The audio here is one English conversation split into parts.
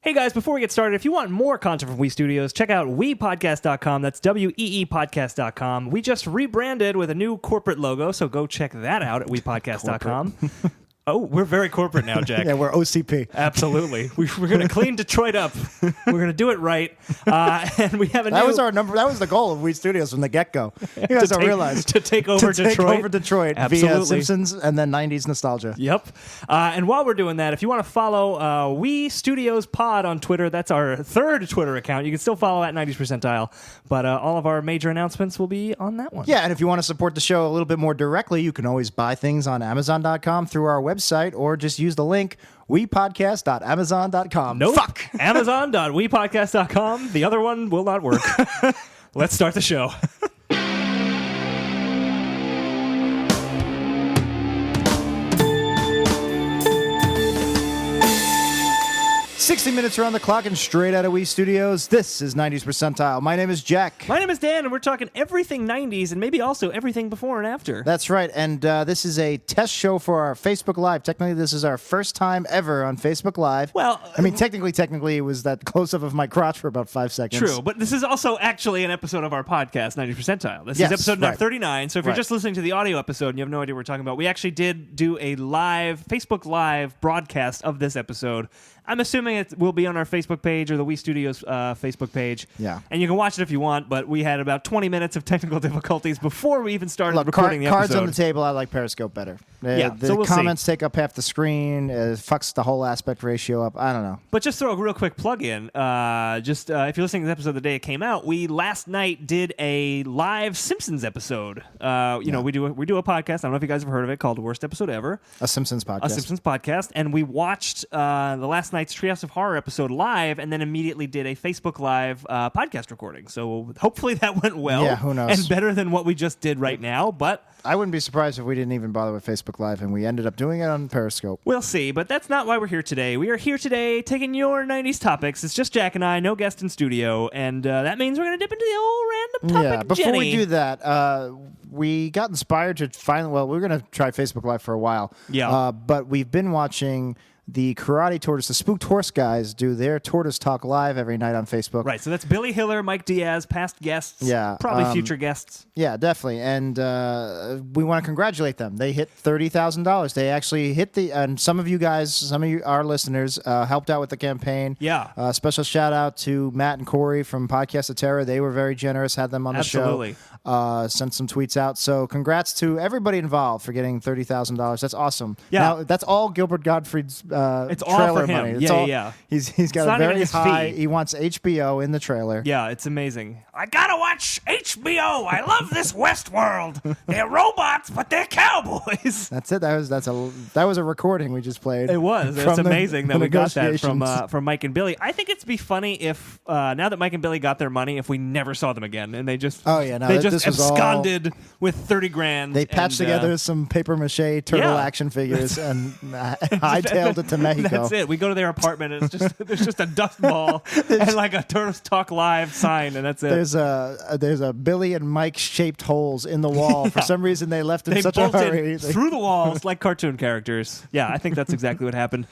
Hey guys, before we get started, if you want more content from We Studios, check out WePodcast.com. That's WEEPodcast.com. We just rebranded with a new corporate logo, so go check that out at WePodcast.com. Oh, we're very corporate now, Jack. Yeah, we're OCP. Absolutely. We're going to clean Detroit up. We're going to do it right. And we have a That was our number. That was the goal of We Studios from the get-go. You guys don't realize. To take over Detroit. Take over Detroit via Simpsons and then 90s nostalgia. Yep. And while we're doing that, if you want to follow We Studios Pod on Twitter, that's our third Twitter account. You can still follow at 90s Percentile, but all of our major announcements will be on that one. Yeah, and if you want to support the show a little bit more directly, you can always buy things on Amazon.com through our website, or just use the link wepodcast.amazon.com. Nope. Fuck. Amazon.wepodcast.com. The other one will not work. Let's start the show. 60 minutes around the clock and straight out of We Studios. This is 90s Percentile. My name is Jack. My name is Dan, and we're talking everything 90s and maybe also everything before and after. That's right, and this is a test show for our Facebook Live. Technically, this is our first time ever on Facebook Live. Well, I mean, technically, it was that close-up of my crotch for about 5 seconds. True, but this is also actually an episode of our podcast, 90s Percentile. This is episode number 39, so if you're just listening to the audio episode and you have no idea what we're talking about, we actually did do a live, Facebook Live broadcast of this episode. I'm assuming it will be on our Facebook page or the We Studios Facebook page. Yeah. And you can watch it if you want, but we had about 20 minutes of technical difficulties before we even started recording the episode. Cards on the table, I like Periscope better. So we'll comments see. take up half the screen, fucks the whole aspect ratio up. I don't know. But just throw a real quick plug in. If you're listening to this episode the day it came out, we last night did a live Simpsons episode. We do a podcast. I don't know if you guys have heard of it, called Worst Episode Ever. A Simpsons podcast. And we watched the last night's Treehouse of Horror episode live, and then immediately did a Facebook Live podcast recording. So hopefully that went well. Yeah, who knows? And better than what we just did right now, but I wouldn't be surprised if we didn't even bother with Facebook Live and we ended up doing it on Periscope. We'll see, but that's not why we're here today. We are here today taking your 90s topics. It's just Jack and I, no guest in studio, and that means we're going to dip into the old random topic, Yeah, before Jenny. we do that, we got inspired to finally, we're going to try Facebook Live for a while. Yeah. But we've been watching the Karate Tortoise, the Spooked Horse guys, do their Tortoise Talk live every night on Facebook. Right, so that's Billy Hiller, Mike Diaz, past guests, Yeah, probably future guests. Yeah, definitely. And we want to congratulate them. They hit $30,000. They actually hit and some of you guys, our listeners, helped out with the campaign. Yeah. Special shout out to Matt and Corey from Podcast of Terror. They were very generous, had them on the show. Sent some tweets out. So congrats to everybody involved for getting $30,000. That's awesome. Yeah. Now, that's all Gilbert Gottfried's it's all trailer for him. money. Yeah. He's got a very high. He wants HBO in the trailer. Yeah, it's amazing. I gotta watch HBO. I love this Westworld. They're robots, but they're cowboys. That's it. That was a recording we just played. It was. It's amazing that we got that from Mike and Billy. I think it'd be funny if now that Mike and Billy got their money, if we never saw them again and they just absconded with 30 grand. They patched together some paper mache turtle action figures and hightailed it to Mexico. That's it. We go to their apartment and there's just a dust ball and like a Turtles Talk Live sign, and that's it. There's a Billy and Mike shaped holes in the wall. For some reason, they left in such a hurry. Through the walls like cartoon characters. Yeah, I think that's exactly what happened.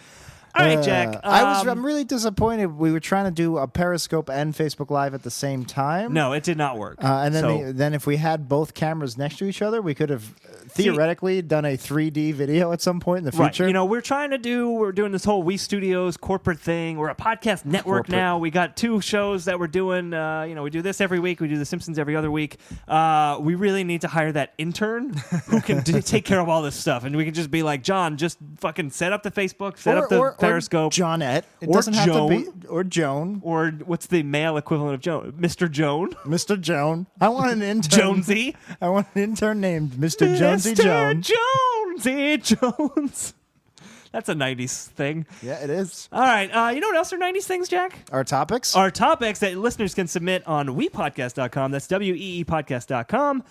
All right, Jack. I'm really disappointed. We were trying to do a Periscope and Facebook Live at the same time. No, it did not work. And then if we had both cameras next to each other, we could have theoretically done a 3D video at some point in the future. Right. We're doing this whole We Studios corporate thing. We're a podcast network now. We got 2 shows that we're doing. We do this every week. We do The Simpsons every other week. We really need to hire that intern who can take care of all this stuff. And we can just be like, John, just fucking set up the Facebook, set up the Periscope. Or Johnette. It doesn't have to be. Or Joan. Or what's the male equivalent of Joan? Mr. Joan? Mr. Joan. I want an intern. Jonesy. I want an intern named Mr. Jonesy Jones. Jonesy Jones. That's a 90s thing. Yeah, it is. All right. You know what else are 90s things, Jack? Our topics? Our topics that listeners can submit on WePodcast.com. That's WEEPodcast.com.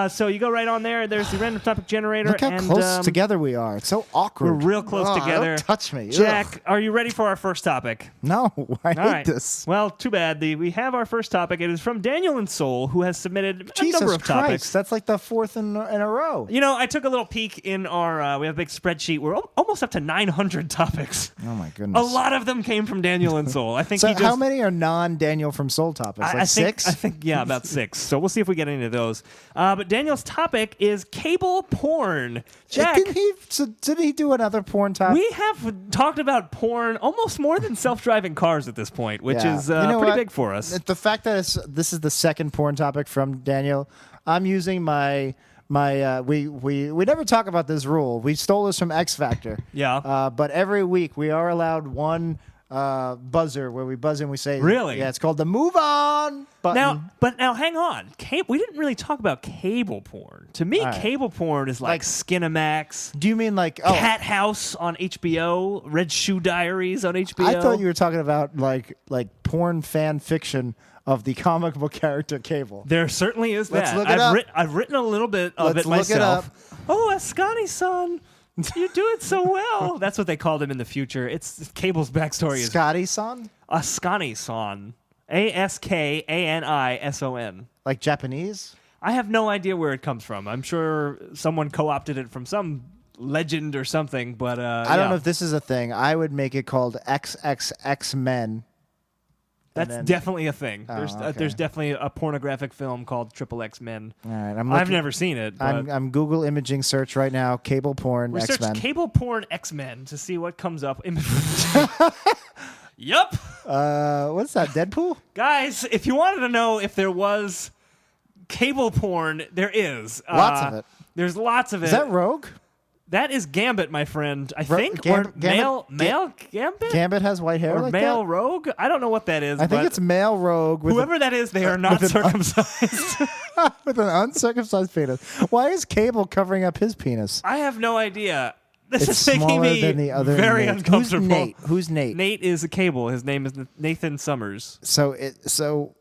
So you go right on there. There's the random topic generator. Look how close together we are. It's so awkward. We're real close together. Don't touch me. Jack, Ugh. are you ready for our first topic? No, I All hate right. this. Well, too bad. We have our first topic. It is from Daniel and Soul, who has submitted a number of Christ, topics. That's like the 4th in a row. I took a little peek in our. We have a big spreadsheet. We're almost up up to 900 topics. Oh my goodness! A lot of them came from Daniel and Soul. I think. So how many are non-Daniel from Soul topics? Like six? I think yeah, about 6. So we'll see if we get any of those. But Daniel's topic is cable porn. Jack, did he do another porn topic? we have talked about porn almost more than self-driving cars at this point, which is pretty what? big for us. The fact that this is the second porn topic from Daniel, I'm using my we never talk about this rule. We stole this from X Factor. Yeah. But every week we are allowed one buzzer where we buzz in. We say, really? Yeah, it's called the move on button. Now hang on. We didn't really talk about cable porn. To me, cable porn is like Skinamax. Do you mean like Cat House on HBO, Red Shoe Diaries on HBO? I thought you were talking about like porn fan fiction of the comic book character Cable. There certainly is Let's that. look it up. I've written a little bit of Let's it look myself. it up. Oh, Ascani-san. You do it so well. That's what they called him in the future. It's Cable's backstory is Scotty-san? Ascani-san. Askanison. Like Japanese? I have no idea where it comes from. I'm sure someone co-opted it from some legend or something, but I don't know if this is a thing. I would make it called XXX Men. That's definitely a thing. Okay. There's definitely a pornographic film called Triple X Men. All right, I've never seen it. But I'm Google imaging search right now. Cable porn research X-Men. cable porn X-Men to see what comes up. Yup. What's that? Deadpool? Guys, if you wanted to know if there was cable porn, there is. Lots of it. There's lots of it. Is that Rogue? That is Gambit, my friend. I think. Gambit, male Gambit? Gambit has white hair or like male that? Rogue? I don't know what that is. I think it's male Rogue. With whoever that is, they are not circumcised. with an uncircumcised penis. Why is Cable covering up his penis? I have no idea. This It's is making smaller me than the other very Nate. uncomfortable. Who's Nate? Nate is a Cable. His name is Nathan Summers. So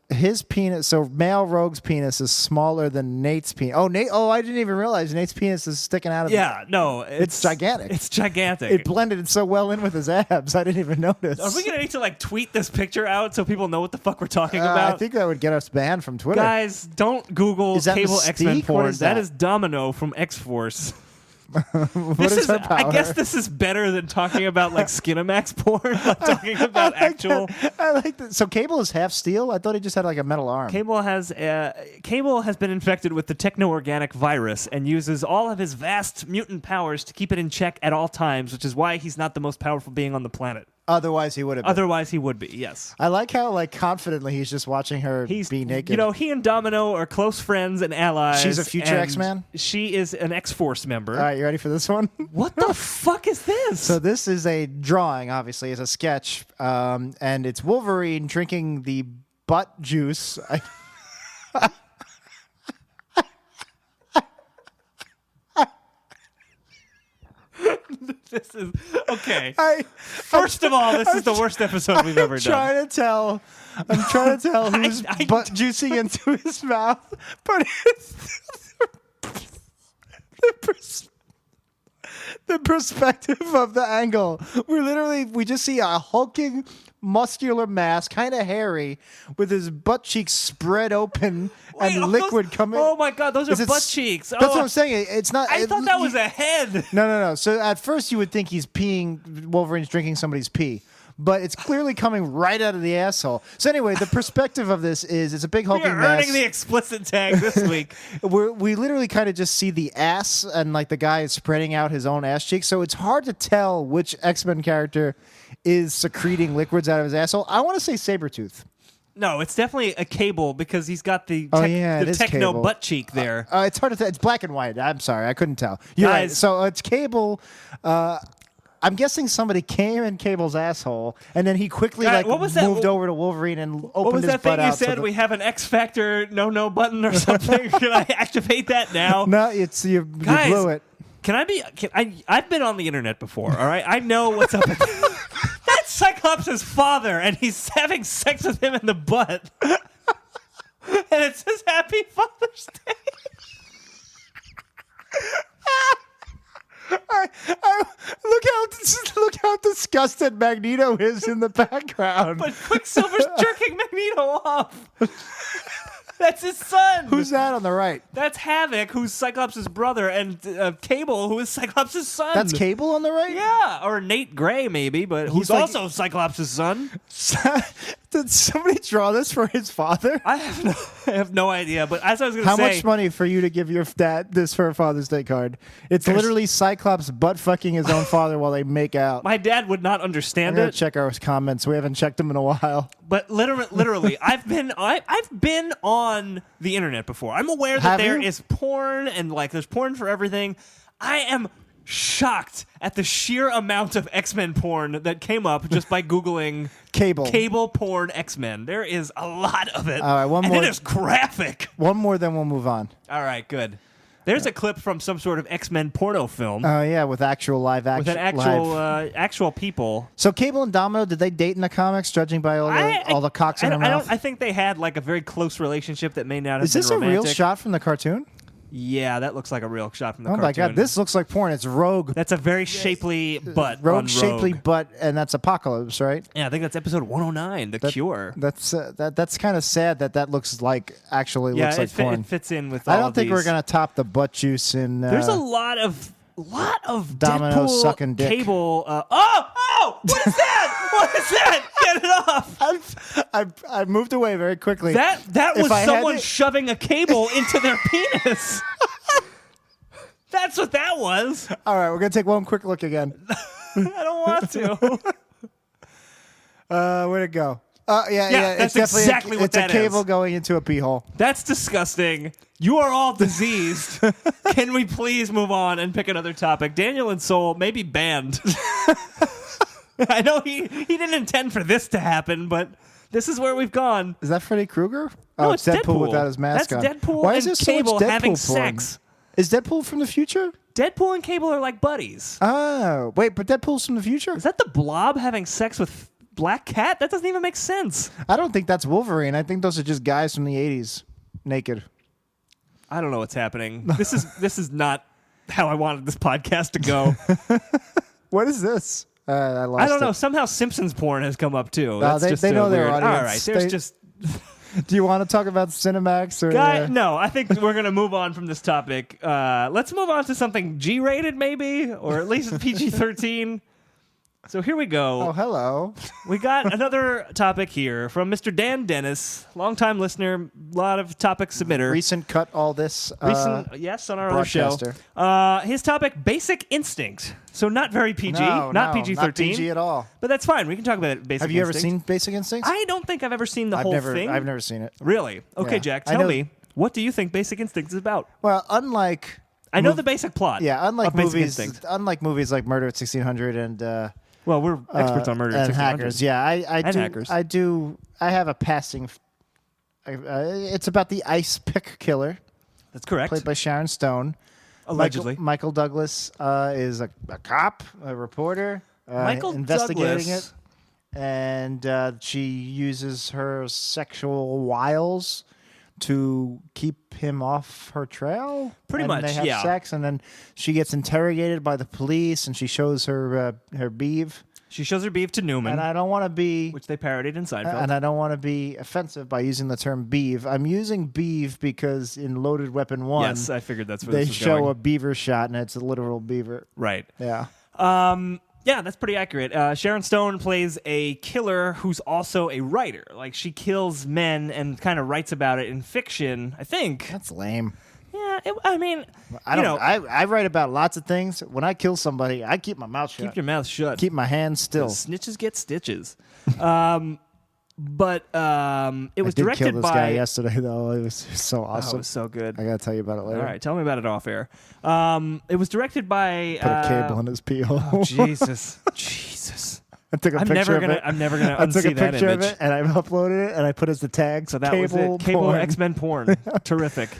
his penis. So male Rogue's penis is smaller than Nate's penis. Oh, Nate. Oh, I didn't even realize Nate's penis is sticking out of. Yeah, no, it's gigantic. It's gigantic. It blended so well in with his abs. I didn't even notice. Are we gonna need to like tweet this picture out so people know what the fuck we're talking about? I think that would get us banned from Twitter. Guys, don't Google Cable Mystique? X-Men porn. What is that? That is Domino from X-Force. What is her power? I guess this is better than talking about like Skinamax porn, like talking about actual. I like that. So Cable is half steel? I thought he just had like a metal arm. Cable has been infected with the techno-organic virus and uses all of his vast mutant powers to keep it in check at all times, which is why he's not the most powerful being on the planet. Otherwise, he would have been. Otherwise, he would be, yes. I like how like confidently he's just watching her be naked. You know, he and Domino are close friends and allies. She's a future X-Man? She is an X-Force member. All right, you ready for this one? What the fuck is this? So this is a drawing, obviously. It's a sketch, and it's Wolverine drinking the butt juice. This is okay. First of all, this is the worst episode we've ever done. I'm trying to tell who's butt juicing into his mouth, but it's the perspective of the angle. We just see a hulking, muscular mass, kind of hairy, with his butt cheeks spread open and liquid coming. Oh my god, those are butt cheeks. That's what I'm saying. It's not. I thought that was a head. No. So at first you would think he's peeing. Wolverine's drinking somebody's pee. But it's clearly coming right out of the asshole. So anyway, the perspective of this is it's a big hulking We're mess. earning the explicit tag this week. We literally kind of just see the ass and like the guy is spreading out his own ass cheeks. So it's hard to tell which X-Men character is secreting liquids out of his asshole. I want to say Sabretooth. No, it's definitely a Cable because he's got the techno Cable. Butt cheek there. It's hard to tell. It's black and white. I'm sorry. I couldn't tell. You're right. So it's Cable. I'm guessing somebody came in Cable's asshole, and then he quickly moved over to Wolverine and opened his butt out. What was that thing you said? We have an X Factor no button or something. Can I activate that now? No, you blew it. I've been on the internet before, all right? I know what's up. That's Cyclops' father, and he's having sex with him in the butt. And it says Happy Father's Day. Look how disgusted Magneto is in the background. But Quicksilver's jerking Magneto off. That's his son. Who's that on the right? That's Havoc, who's Cyclops' brother, and Cable, who is Cyclops' son. That's Cable on the right? Yeah, or Nate Gray, maybe, but who's like- also Cyclops' son. Did somebody draw this for his father? I have no idea, but as I was going to say... How much money for you to give your dad this for a Father's Day card? It's literally Cyclops butt-fucking his own father while they make out. My dad would not understand I'm going it. to check our comments. We haven't checked them in a while. But literally, I've been on the internet before. I'm aware that there is porn and like there's porn for everything. I am shocked at the sheer amount of X-Men porn that came up just by Googling cable porn X-Men. There is a lot of it. All right, one more. And it is graphic. One more, then we'll move on. All right, good. There's a clip from some sort of X-Men porno film. Oh, yeah, with actual live action. With actual people. So Cable and Domino, did they date in the comics, judging by all the cocks in their mouth? I think they had like a very close relationship that may not have been romantic. Is this a real shot from the cartoon? Yeah, that looks like a real shot from the cartoon. Oh my god, this looks like porn. It's Rogue. That's a very shapely butt. Rogue shapely butt, and that's Apocalypse, right? Yeah, I think that's episode 109, The Cure. That's kind of sad that looks like looks like porn. It fits in with all I don't think these. we're gonna top the butt juice in. There's a lot of Domino Deadpool sucking dick. Cable. What is that? What is that? Get it off! I moved away very quickly. That was If I had someone to- shoving a cable into their penis. That's what that was. All right, we're gonna take one quick look again. I don't want to. Where'd it go? Yeah, it's that's definitely exactly what it's that a cable is. going into a pee hole. That's disgusting. You are all diseased. Can we please move on and pick another topic? Daniel and Soul may be banned. I know he didn't intend for this to happen, but this is where we've gone. Is that Freddy Krueger? No, Oh, it's Deadpool without his mask That's on. Deadpool Why and is there so Cable much Deadpool having porn? sex. Is Deadpool from the future? Deadpool and Cable are like buddies. Oh, wait, but Deadpool's from the future? Is that the Blob having sex with Black Cat? That doesn't even make sense. I don't think that's Wolverine. I think those are just guys from the 80s, naked. I don't know what's happening. This is not how I wanted this podcast to go. What is this? I lost I don't it. know. Somehow Simpsons porn has come up too. No, That's they know their weird. audience. All right, there's just... Do you want to talk about Cinemax or? No, I think we're going to move on from this topic. Let's move on to something G-rated, maybe, or at least PG-13. So here we go. Oh, hello. We got another topic here from Mr. Dan Dennis, longtime listener, a lot of topic submitter. Recent cut all this. Yes, on our other show. broadcaster. His topic, Basic Instinct. So not very PG, not PG-13. Not PG at all. But that's fine. We can talk about Basic Instinct. Have you ever seen Basic Instinct? I don't think I've ever seen the whole thing. I've never seen it. Really? Okay, Yeah. Jack, I tell know- me, what do you think Basic Instinct is about? Well, unlike I know the basic plot. yeah, unlike of Basic movies, Instinct. unlike movies like Murder at 1600 and Well, we're experts on murder and 1600. hackers. Yeah, And hackers. I have a passing. It's about the ice pick killer, That's correct. played by Sharon Stone. Allegedly. Michael Douglas is a cop, a reporter, Michael investigating Douglas. it, and she uses her sexual wiles to keep him off her trail. Pretty and much, they have yeah. sex, and then she gets interrogated by the police, and she shows her beeve. She shows her beef to Newman, And I don't want to be which they parodied in Seinfeld. and I don't want to be offensive by using the term beeve. I'm using beeve because in Loaded Weapon 1, yes, I figured that's where they this was show going. a beaver shot, and it's a literal beaver. Right. Yeah. Yeah, that's pretty accurate. Sharon Stone plays a killer who's also a writer. Like, she kills men and kind of writes about it in fiction, I think. That's lame. Yeah, I mean, I don't. I write about lots of things. When I kill somebody, I keep my mouth shut. keep your mouth shut. Keep my hands still. Snitches get stitches. But it was I did directed kill this by... guy yesterday, though. It was so Oh, awesome. it was so good. I gotta tell you about it later. All right, tell me about it off air. It was directed by... Put a cable in his pee hole. Oh, Jesus. Jesus. I took a I'm picture never of it. I'm never gonna I took a unsee that picture of image. it and I uploaded it and I put as the tag. So that was cable it. Cable porn. X-Men porn. Terrific.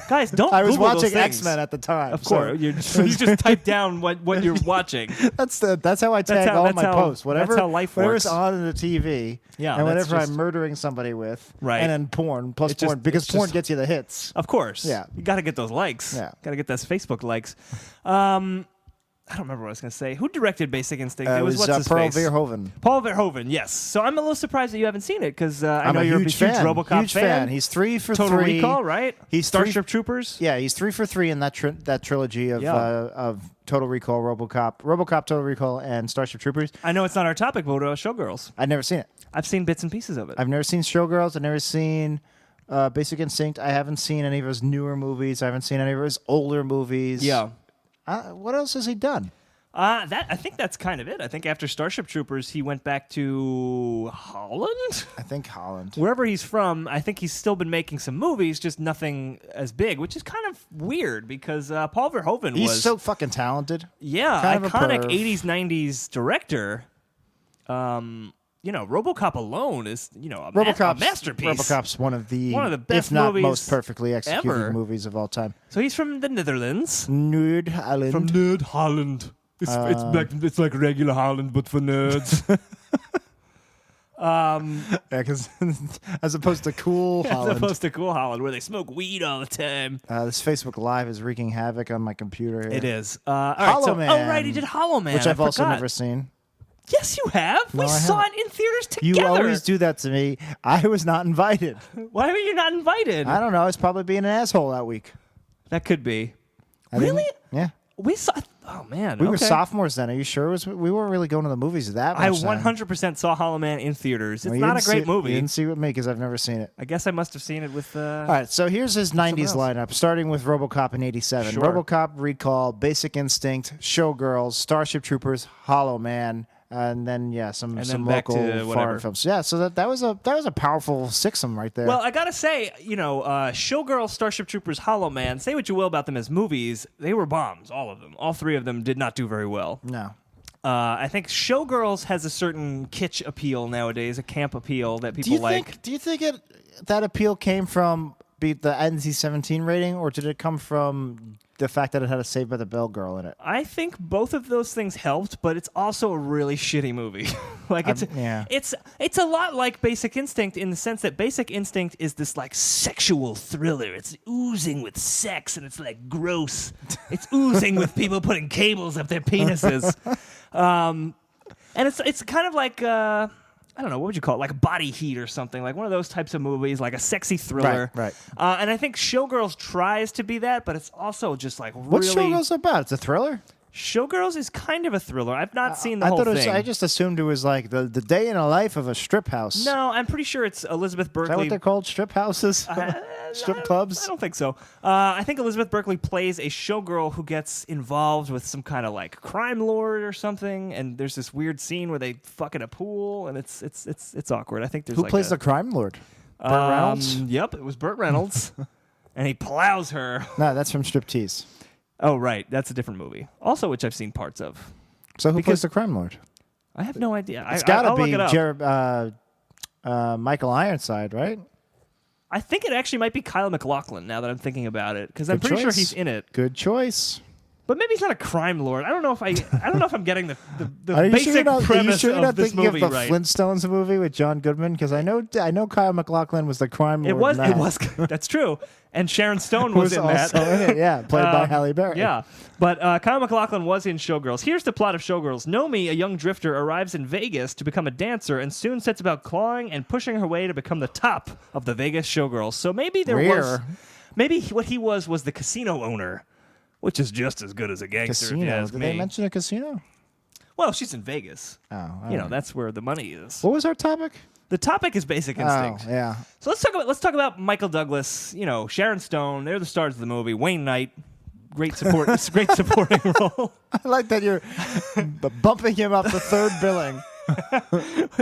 Guys, don't I was Google those watching things. X-Men at the time. Of so- course. You just type down what you're watching. That's how I tag how- all that's my how- posts. Whatever, that's how life whatever's works. on in the TV, Yeah, and that's whatever just- I'm murdering somebody with, Right. and then porn plus It's just- porn because it's porn just- gets you the hits. Of course. Yeah. You got to get those likes. Yeah. Got to get those Facebook likes. I don't remember what I was going to say. Who directed Basic Instinct? It was what's his Pearl face? Verhoeven. Paul Verhoeven, yes. So I'm a little surprised that you haven't seen it because I know I'm you're a huge RoboCop huge fan. He's 3 for Total 3. Recall, right? He's Starship Troopers. Yeah, he's 3 for 3 in that trilogy of Total Recall, RoboCop, Total Recall, and Starship Troopers. I know it's not our topic, but what about Showgirls? I've never seen it. I've seen bits and pieces of it. I've never seen Showgirls. I've never seen Basic Instinct. I haven't seen any of his newer movies. I haven't seen any of his older movies. Yeah. What else has he done? I think that's kind of it. I think after Starship Troopers, he went back to Holland? I think Holland. Wherever he's from, I think he's still been making some movies, just nothing as big, which is kind of weird because Paul Verhoeven was... He's so fucking talented. Yeah, kind of iconic a perv. 80s, 90s director. RoboCop alone is, a masterpiece. RoboCop's one of the best if not movies most perfectly executed ever. Movies of all time. So he's from the Netherlands. Nerd Holland. From Nerd Holland. It's like regular Holland, but for nerds. Yeah, because as opposed to cool Holland. As opposed to cool Holland, where they smoke weed all the time. This Facebook Live is wreaking havoc on my computer here. It is. All right, Hollow Man. Oh, right, he did Hollow Man. Which I've also forgot. never seen. Yes, you have. No, We I saw haven't. it in theaters You together. always do that to me. I was not invited. Why were you not invited? I don't know. I was probably being an asshole that week. That could be. I didn't- Really? Yeah. We saw. Oh man, We were okay. sophomores then. Are you sure? We weren't really going to the movies that much. I then. 100% saw Hollow Man in theaters. It's Well, you not a didn't great see movie. You didn't see it with me because I've never seen it. I guess I must have seen it with. All right, so here's his 90s else. lineup, starting with RoboCop in 87. Sure. RoboCop, Recall, Basic Instinct, Showgirls, Starship Troopers, Hollow Man, and then some then back local to foreign whatever. films. Yeah, so that was a powerful sixum right there. Well, I gotta say, Showgirls, Starship Troopers, Hollow Man. Say what you will about them as movies, they were bombs. All of them. All three of them did not do very well. No. I think Showgirls has a certain kitsch appeal nowadays, a camp appeal that people like. Do you think that appeal came from the NC-17 rating, or did it come from the fact that it had a Saved by the Bell girl in it? I think both of those things helped, but it's also a really shitty movie. It's a lot like Basic Instinct in the sense that Basic Instinct is this like sexual thriller. It's oozing with sex and it's like gross. It's oozing with people putting cables up their penises. And it's kind of like I don't know, what would you call it? Like Body Heat or something, like one of those types of movies, like a sexy thriller. Right. And I think Showgirls tries to be that, but it's also just like What's really. Showgirls about? It's a thriller? Showgirls is kind of a thriller. I've not seen the whole thing. I just assumed it was like the day in a life of a strip house. No, I'm pretty sure it's Elizabeth Is Berkley. that what they're called? Strip houses? Strip clubs? I don't think so. I think Elizabeth Berkley plays a showgirl who gets involved with some kind of like crime lord or something, and there's this weird scene where they fuck in a pool, and it's awkward. I think there's Who like plays the crime lord? Burt Reynolds? Yep, it was Burt Reynolds, and he plows her. No, that's from Striptease. Oh right, that's a different movie. Also, which I've seen parts of. So who plays the crime lord? I have no idea. It's got to I'll look it be Michael Ironside, right? I think it actually might be Kyle MacLachlan now that I'm thinking about it, because I'm Good pretty sure choice. he's in it. Good choice. But maybe he's not a crime lord. I don't know if I'm getting the Are you basic sure you're premise not of this thinking movie of the right. Flintstones movie with John Goodman? Because I know Kyle MacLachlan was the crime lord. It was. in that. It was. That's true. And Sharon Stone was in that. also in it, yeah, played by Halle Berry. Yeah. But Kyle MacLachlan was in Showgirls. Here's the plot of Showgirls. Nomi, a young drifter, arrives in Vegas to become a dancer and soon sets about clawing and pushing her way to become the top of the Vegas Showgirls. So maybe maybe what he was the casino owner, which is just as good as a gangster. If you Casino. ask Did me. they mention a casino? Well, she's in Vegas. Oh, all You know, right. that's where the money is. What was our topic? The topic is Basic Instinct. Oh, yeah. So let's talk about Michael Douglas. You know, Sharon Stone. They're the stars of the movie. Wayne Knight, great supporting role. I like that you're bumping him up to third billing.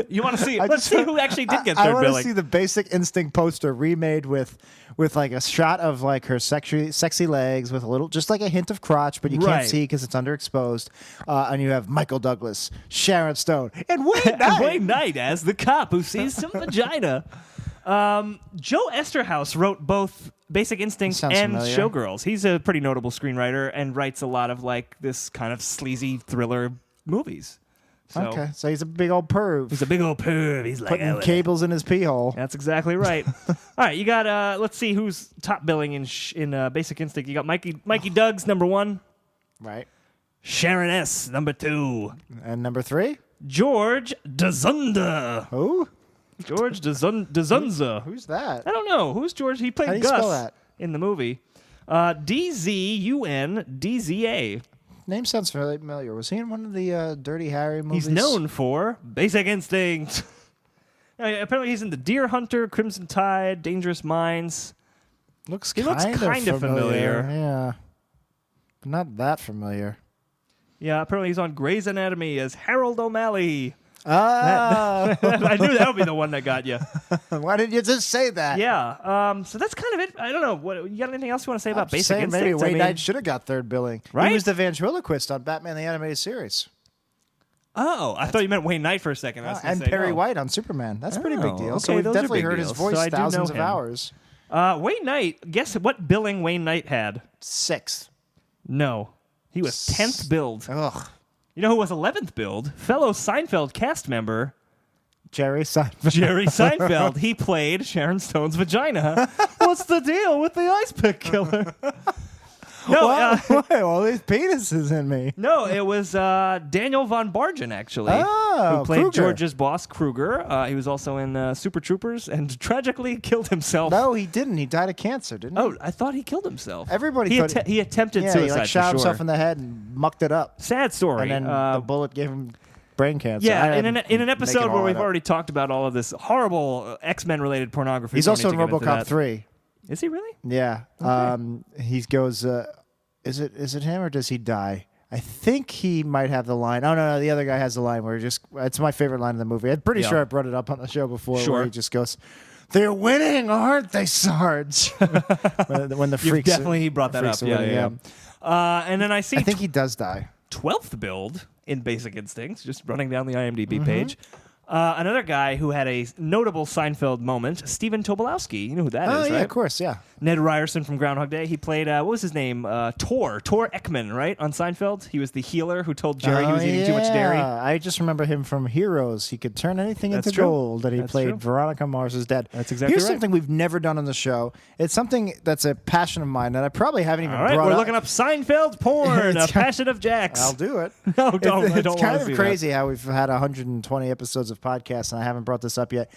You want to see? Let's see who actually did get I third want to billing. see the Basic Instinct poster remade with like a shot of like her sexy legs with a little, just like a hint of crotch, but you Right. can't see because it's underexposed. And you have Michael Douglas, Sharon Stone, and Wayne And Knight. Wayne Knight as the cop who sees some vagina. Joe Esterhaus wrote both Basic Instinct Sounds and familiar. Showgirls. He's a pretty notable screenwriter and writes a lot of like this kind of sleazy thriller movies. So Okay, so he's a big old perv. he's a big old perv. He's like, putting "Oh, cables in his pee hole. That's exactly right. All right, you got. Let's see who's top billing in Basic Instinct. You got Mikey Duggs, number one. Right. Sharon S., number 2. And number 3? George Dzunda. Who? George Dzunza. Who's that? I don't know. Who's George? He played How do you spell Gus that? in the movie. DZUNDZA. Name sounds familiar. Was he in one of the Dirty Harry movies? He's known for Basic Instinct. Apparently he's in The Deer Hunter, Crimson Tide, Dangerous Minds. He looks kind of familiar. Yeah. But not that familiar. Yeah, apparently he's on Grey's Anatomy as Harold O'Malley. Oh. I knew that would be the one that got you. Why didn't you just say that? Yeah. So that's kind of it. I don't know. What you got anything else you want to say about Basic Instinct? Maybe Wayne Knight should have got third billing. Right? He was the ventriloquist on Batman the Animated Series. Oh, I thought you meant Wayne Knight for a second. And Perry White on Superman. That's a pretty big deal. Okay, So we've those are definitely big heard his deals. voice So I do thousands know of him. hours. Wayne Knight, guess what billing Wayne Knight had? 6th. No. He was 10th billed. Ugh. You know who was 11th billed? Fellow Seinfeld cast member, Jerry Seinfeld. Jerry Seinfeld. He played Sharon Stone's vagina. What's the deal with the ice pick killer? No, Why all these penises in me? no, it was Daniel von Bargen, actually, Oh, who played Kruger. George's boss, Kruger. He was also in Super Troopers and tragically killed himself. No, he didn't. He died of cancer, didn't he? Oh, I thought he killed himself. Everybody he thought he attempted yeah, suicide. he like for shot himself sure. in the head and mucked it up. Sad story. And then the bullet gave him brain cancer. Yeah, in an making episode all where that we've up. already talked about all of this horrible X-Men related pornography. He's We also in don't need to get into RoboCop that. 3. Is he really? Yeah. He goes, is it him or does he die? I think he might have the line. Oh, no, the other guy has the line where it's my favorite line in the movie. I'm pretty Yeah. sure I brought it up on the show before Sure. where he just goes, "They're winning, aren't they, Sarge?" when the freaks Definitely brought that up. freaks are Yeah, winning, yeah. And then I see I think he does die. 12th build in Basic Instinct, just running down the IMDb page. Another guy who had a notable Seinfeld moment, Stephen Tobolowsky. You know who that is, yeah, right? of course, yeah. Ned Ryerson from Groundhog Day. He played, what was his name? Tor Ekman, right? On Seinfeld. He was the healer who told Jerry he was eating too much dairy. I just remember him from Heroes. He could turn anything That's into true. gold. And he That's played true. Veronica Mars's dad. That's exactly Here's right. something we've never done on the show. It's something that's a passion of mine that I probably haven't even All right, brought we're up. looking up Seinfeld porn, It's A Passion of Jacks. I'll do it. No, don't. I It's don't kind want to of see crazy how we've had 120 episodes of podcasts and I haven't brought this up yet.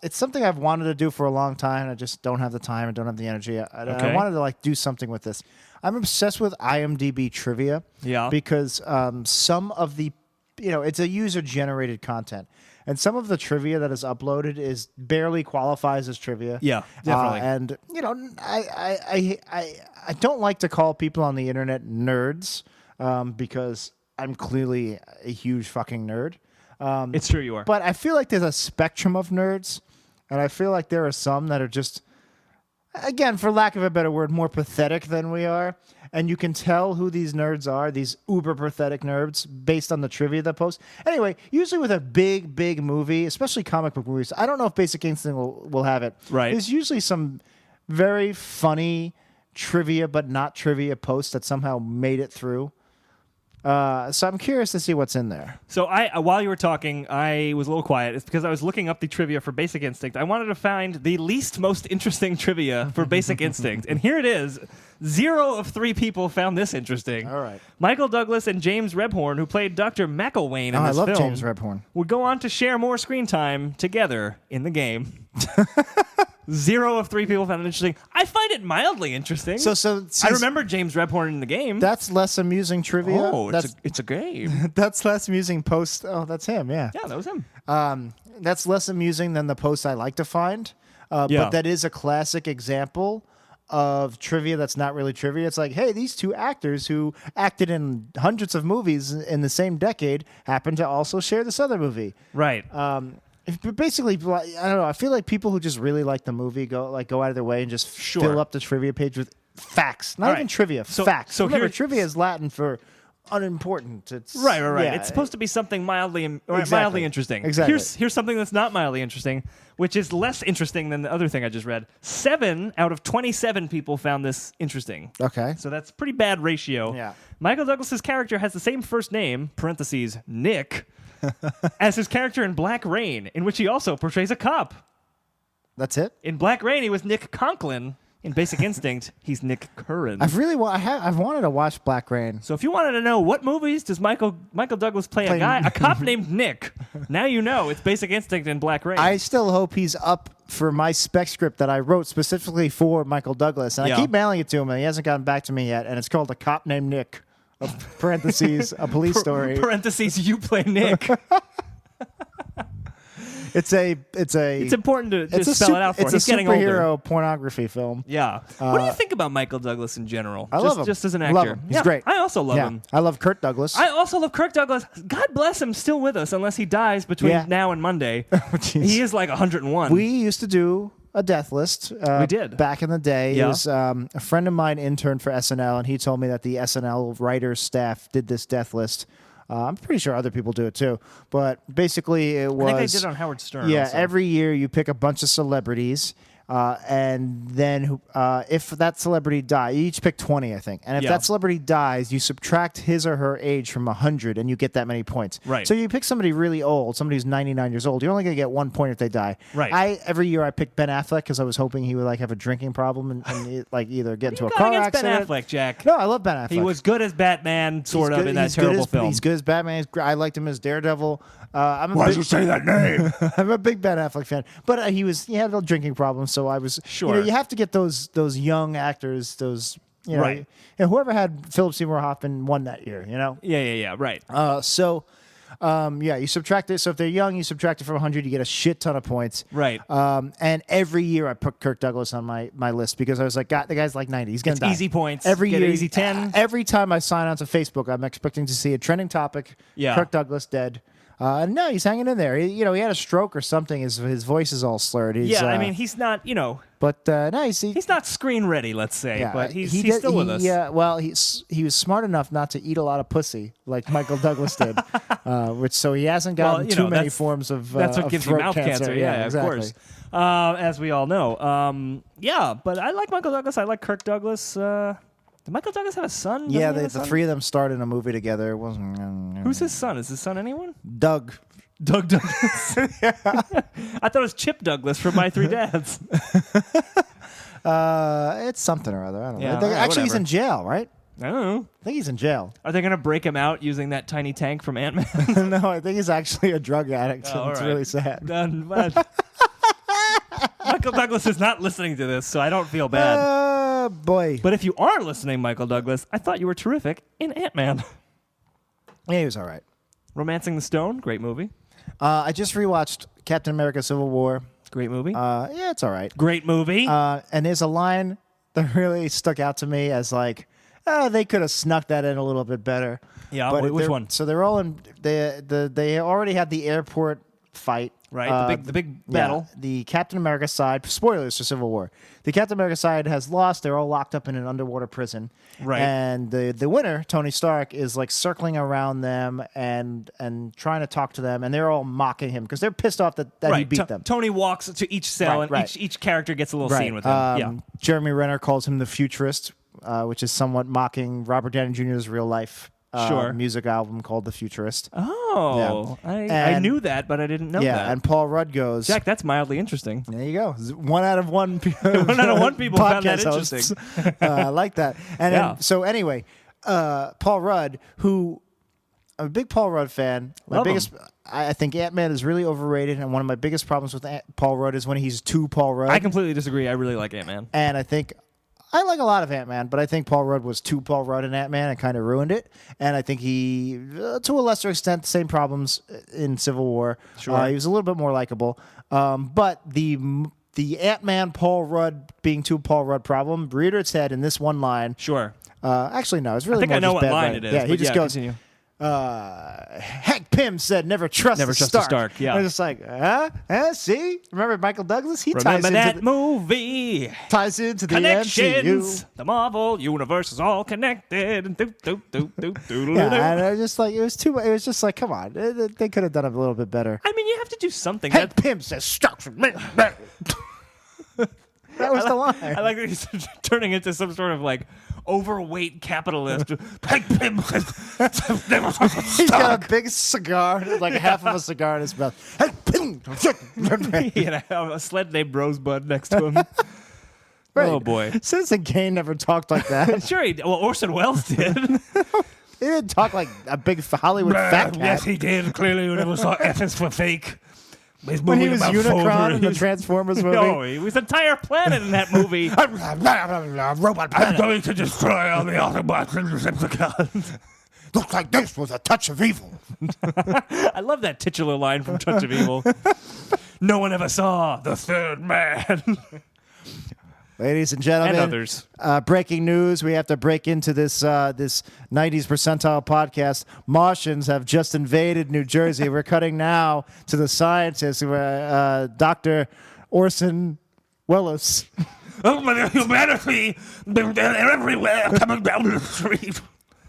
It's something I've wanted to do for a long time. And I just don't have the time and don't have the energy. I wanted to do something with this. I'm obsessed with IMDb trivia. Yeah. Because some of the, it's a user-generated content. And some of the trivia that is uploaded barely qualifies as trivia. Yeah, definitely. And I don't like to call people on the internet nerds because I'm clearly a huge fucking nerd. It's true you are. But I feel like there's a spectrum of nerds, and I feel like there are some that are just, again, for lack of a better word, more pathetic than we are. And you can tell who these nerds are, these uber pathetic nerds, based on the trivia they post. Anyway, usually with a big movie, especially comic book movies, I don't know if Basic Instinct will have it. Right. There's usually some very funny trivia, but not trivia posts that somehow made it through. So I'm curious to see what's in there. So while you were talking, I was a little quiet. It's because I was looking up the trivia for Basic Instinct. I wanted to find the least most interesting trivia for Basic Instinct. And here it is. 0 of 3 people found this interesting. All right. Michael Douglas and James Rebhorn, who played Dr. McElwain in I this love film, James Rebhorn. would go on to share more screen time together in the game. 0 of 3 people found it interesting. I find it mildly interesting. I remember James Rebhorn in the game. That's less amusing trivia. Oh, it's a game. That's less amusing post. Oh, that's him. Yeah. Yeah, that was him. That's less amusing than the posts I like to find. Yeah. But that is a classic example of trivia that's not really trivia. It's like, hey, these 2 actors who acted in hundreds of movies in the same decade happen to also share this other movie. Right. Basically, I don't know. I feel like people who just really like the movie go out of their way and just fill up the trivia page with facts. Not even trivia, facts. So remember, here- trivia is Latin for unimportant. It's Right. yeah, It's supposed to be something mildly Exactly. interesting. Exactly. Here's something that's not mildly interesting, which is less interesting than the other thing I just read. 7 out of 27 people found this interesting. Okay. So that's a pretty bad ratio. Yeah. Michael Douglas's character has the same first name (parentheses Nick) as his character in Black Rain, in which he also portrays a cop. That's it? In Black Rain, he was Nick Conklin. In Basic Instinct, he's Nick Curran. I've wanted to watch Black Rain. So if you wanted to know what movies does Michael Douglas play a cop named Nick, now you know it's Basic Instinct and Black Rain. I still hope he's up for my spec script that I wrote specifically for Michael Douglas. And I keep mailing it to him, and he hasn't gotten back to me yet. And it's called A Cop Named Nick, parentheses, a police story. Parentheses, you play Nick. It's important to just spell it out for him. He's getting older. It's a superhero pornography film. Yeah. What do you think about Michael Douglas in general? I love him. Just as an actor. Love him. He's great. I also love him. I love Kirk Douglas. I also love Kirk Douglas. God bless him, still with us, unless he dies between now and Monday. He is like 101. We used to do a death list. We did. Back in the day. It was a friend of mine interned for SNL, and he told me that the SNL writers staff did this death list. I'm pretty sure other people do it too. But basically it was... I think they did it on Howard Stern. Yeah, also. every year you pick a bunch of celebrities, and then if that celebrity dies, you each pick 20, I think. And if that celebrity dies, you subtract his or her age from 100, and you get that many points. Right. So you pick somebody really old, somebody who's 99 years old, you're only going to get 1 point if they die. Right. Every year I picked Ben Affleck because I was hoping he would like have a drinking problem and like either get into a car accident. Ben Affleck, Jack. No, I love Ben Affleck. He was good as Batman, sort of, in that terrible film. He's good as Batman. I liked him as Daredevil. Why did you say that name? I'm a big Ben Affleck fan, but he had a drinking problem, so I was sure. You have to get those young actors, right. Whoever had Philip Seymour Hoffman won that year, Yeah, right. You subtract it. So if they're young, you subtract it from 100, you get a shit ton of points. Right. And every year I put Kirk Douglas on my list because I was like, God, the guy's like 90. He's going to die. Easy points. Every Get year, easy 10. Every time I sign on to Facebook, I'm expecting to see a trending topic. Yeah. Kirk Douglas dead. No, he's hanging in there. He had a stroke or something. His voice is all slurred. He's not, But no, he's not screen ready, let's say. Yeah, but he's still with us. Yeah, well, he was smart enough not to eat a lot of pussy like Michael Douglas did, so he hasn't gotten too many forms of that's what of gives you throat mouth cancer. Yeah, exactly. Of course. As we all know. But I like Michael Douglas. I like Kirk Douglas. Did Michael Douglas have a son? Yeah, the three of them starred in a movie together. It wasn't. Who's his son? Is his son anyone? Doug Douglas. I thought it was Chip Douglas from My Three Dads. It's something or other. I don't know. Actually, he's in jail, right? I don't know. I think he's in jail. Are they going to break him out using that tiny tank from Ant-Man? No, I think he's actually a drug addict. Oh, it's right. really sad. Michael Douglas is not listening to this, so I don't feel bad. Boy. But if you are listening, Michael Douglas, I thought you were terrific in Ant-Man. Yeah, he was all right. Romancing the Stone, great movie. I just rewatched Captain America: Civil War. Great movie. Yeah, it's all right. Great movie. And there's a line that really stuck out to me as like, they could have snuck that in a little bit better. Yeah, but which one? So they're all in. They already had the airport fight. Right, the big battle. The Captain America side, spoilers for Civil War. The Captain America side has lost. They're all locked up in an underwater prison. Right. And the winner, Tony Stark, is like circling around them and trying to talk to them, and they're all mocking him because they're pissed off that he beat them. Tony walks to each cell, and each character gets a little scene with him. Jeremy Renner calls him the Futurist, which is somewhat mocking Robert Downey Jr.'s real life. Music album called The Futurist. Oh, yeah. I knew that, but I didn't know that. Yeah, and Paul Rudd goes... Jack, that's mildly interesting. There you go. 1 out of 1 1 out of 1 people found that interesting. I like that. And so anyway, Paul Rudd, who... I'm a big Paul Rudd fan. I think Ant-Man is really overrated, and one of my biggest problems with Paul Rudd is when he's too Paul Rudd. I completely disagree. I really like Ant-Man. And I think... I like a lot of Ant-Man, but I think Paul Rudd was too Paul Rudd in Ant-Man and kind of ruined it. And I think he, to a lesser extent, the same problems in Civil War. Sure. He was a little bit more likable. But the Ant-Man Paul Rudd being too Paul Rudd problem reared its head in this one line. Sure. Actually, no. It's really I think more I know just what bad line writing. it is. Yeah, he just goes... Continue. Hank Pym said, "Never trust a Stark." Yeah, I was just like, see, remember Michael Douglas? He remember that movie? Ties into the Connections. MCU. The Marvel universe is all connected. Yeah, and I was just like, it was too. It was just like, come on, they could have done it a little bit better. I mean, you have to do something. Hank Pym says, "Stark." That was the line. I like that he's turning into some sort of like overweight capitalist. Hank Pym. He's got a big cigar, like half of a cigar in his mouth. Hank Pym. He had a sled named Rosebud next to him. Oh, boy. Citizen Kane never talked like that. Sure, well, Orson Welles did. He didn't talk like a big Hollywood fat cat. Yes, he did. Clearly, we never saw Ethics for Fake. He's When he moving was about Unicron in the forward. Transformers movie. No, he was entire planet in that movie. Robot I'm going to destroy all the Autobots and Decepticons. Looks like this was a touch of evil. I love that titular line from Touch of Evil. No one ever saw the third man. Ladies and gentlemen, And others. Breaking news. We have to break into this 90s Percentile podcast. Martians have just invaded New Jersey. We're cutting now to the scientist, Dr. Orson Welles. Oh, but humanity, they're everywhere coming down the street.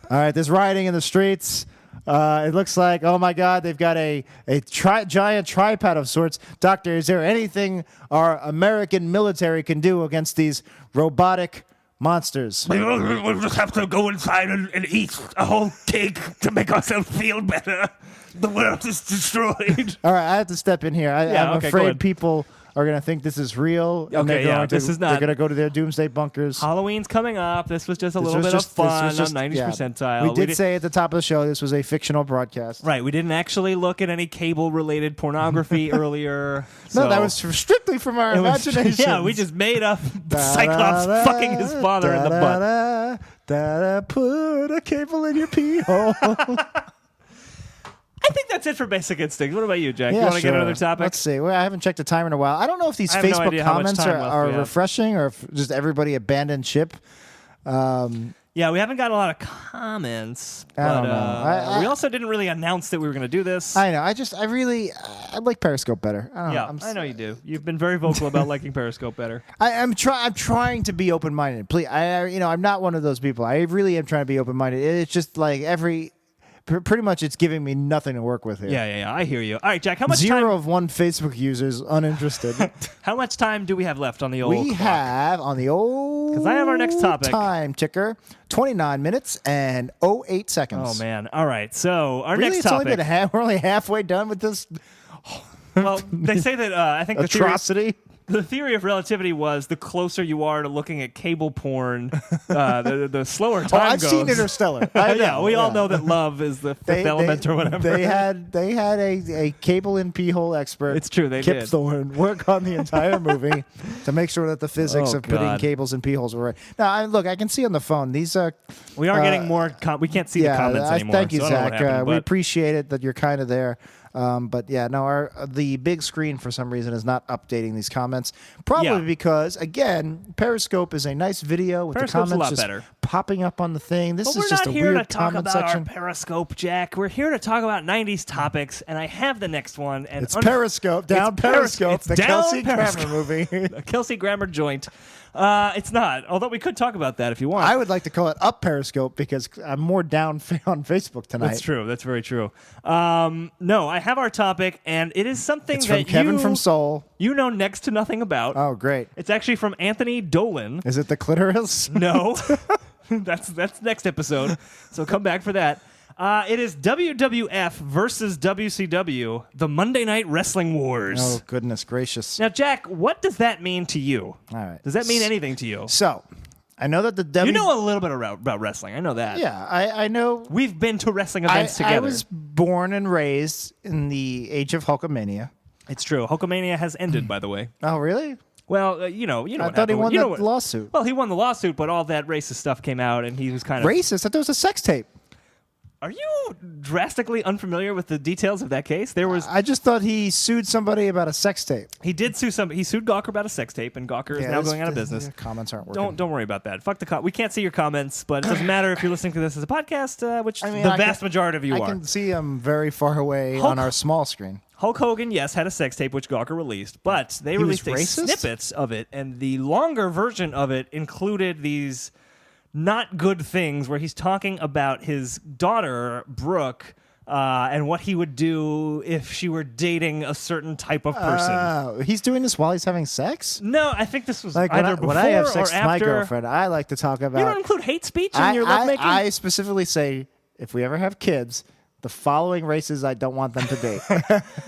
All right, there's rioting in the streets. It looks like, oh my God, they've got a giant tripod of sorts. Doctor, is there anything our American military can do against these robotic monsters? We'll just have to go inside and eat a whole cake to make ourselves feel better. The world is destroyed. All right, I have to step in here. Yeah, I'm okay, go afraid ahead. people are going to think this is real. And Okay, they're yeah, going this is not- They're going to go to their doomsday bunkers. Halloween's coming up. This was just a This little was bit just- of this fun was just- on 90s yeah. Percentile. We did say at the top of the show this was a fictional broadcast. Right, we didn't actually look at any cable-related pornography earlier. No, that so- was strictly from our It was- imagination. Yeah, we just made up Cyclops fucking his father in the butt. Put a cable in your pee hole. I think that's it for Basic Instinct. What about you, Jack? Yeah, you want to sure. get another topic? Let's see. Well, I haven't checked the timer in a while. I don't know if these I have no Facebook idea how much comments time left are we have. refreshing or if just everybody abandoned ship. Yeah, we haven't got a lot of comments. I But, don't know. we also didn't really announce that we were going to do this. I know. I like Periscope better. I don't know. yeah, I know you do. You've been very vocal about liking Periscope better. I'm trying to be open minded. Please, I'm not one of those people. I really am trying to be open minded. It's just like pretty much it's giving me nothing to work with here. Yeah. I hear you. All right, Jack. How much Zero time? of one Facebook users uninterested. How much time do we have left on the old? We clock? have on the old 'Cause I have our next topic. time ticker 29 minutes and 08 seconds. Oh man. All right. So our Really, next it's only topic. been we're only halfway done with this Well, they say that I think atrocity. the theory of relativity was the closer you are to looking at cable porn, the slower time I've goes. seen Interstellar. I know, yeah, we all know that love is the fifth element or whatever. They had a cable and pee hole expert. It's true, they Kip did. Thorne work on the entire movie to make sure that the physics Oh, of putting God. cables and pee holes were right. Now, I can see on the phone these are. We are getting more. We can't see the comments anymore. Thank you, so I don't know what Zach. happened, We but- appreciate it that you're kind of there. But yeah, no, the big screen for some reason is not updating these comments. Probably Yeah. because, again, Periscope is a nice video with Periscope's a the lot comments just better. popping up on the thing. This But is we're just not a here to weird talk comment about section. our Periscope, Jack. We're here to talk about 90s topics, and I have the next one. And It's Periscope, down Periscope, It's the down Kelsey Periscope. Grammer movie. A Kelsey Grammer joint. It's not, although we could talk about that if you want. I would like to call it Up Periscope because I'm more down on Facebook tonight. That's true. That's very true. No, I have our topic, and it is something It's that from Kevin you, from Soul. you know next to nothing about. Oh, great. It's actually from Anthony Dolan. Is it the clitoris? No, that's next episode. So come back for that. It is WWF versus WCW, the Monday Night Wrestling Wars. Oh, goodness gracious. Now, Jack, what does that mean to you? All right. Does that mean anything to you? So, I know that the You know a little bit about wrestling. I know that. Yeah, I know. We've been to wrestling events together. I was born and raised in the age of Hulkamania. It's true. Hulkamania has ended, by the way. Oh, really? Well, you know. I what thought he happened. won You know that what- lawsuit. Well, he won the lawsuit, but all that racist stuff came out, and he was kind of Racist? I thought it was a sex tape. Are you drastically unfamiliar with the details of that case? There was I just thought he sued somebody about a sex tape. he did sue some. He sued Gawker about a sex tape, and Gawker is now going out of business. The comments aren't working. Don't worry about that. Fuck the we can't see your comments, but it doesn't matter if you're listening to this as a podcast, which I mean, the I vast can- majority of you I are. can see him very far away Hulk- on our small screen. Hulk Hogan, yes, had a sex tape which Gawker released, but they was released racist? snippets of it, and the longer version of it included these not good things where he's talking about his daughter Brooke and what he would do if she were dating a certain type of person. He's doing this while he's having sex? No, I think this was Like either when I have before sex or with my after. girlfriend, I like to talk You don't about. include hate speech in your lovemaking? I specifically say if we ever have kids, the following races I don't want them to be.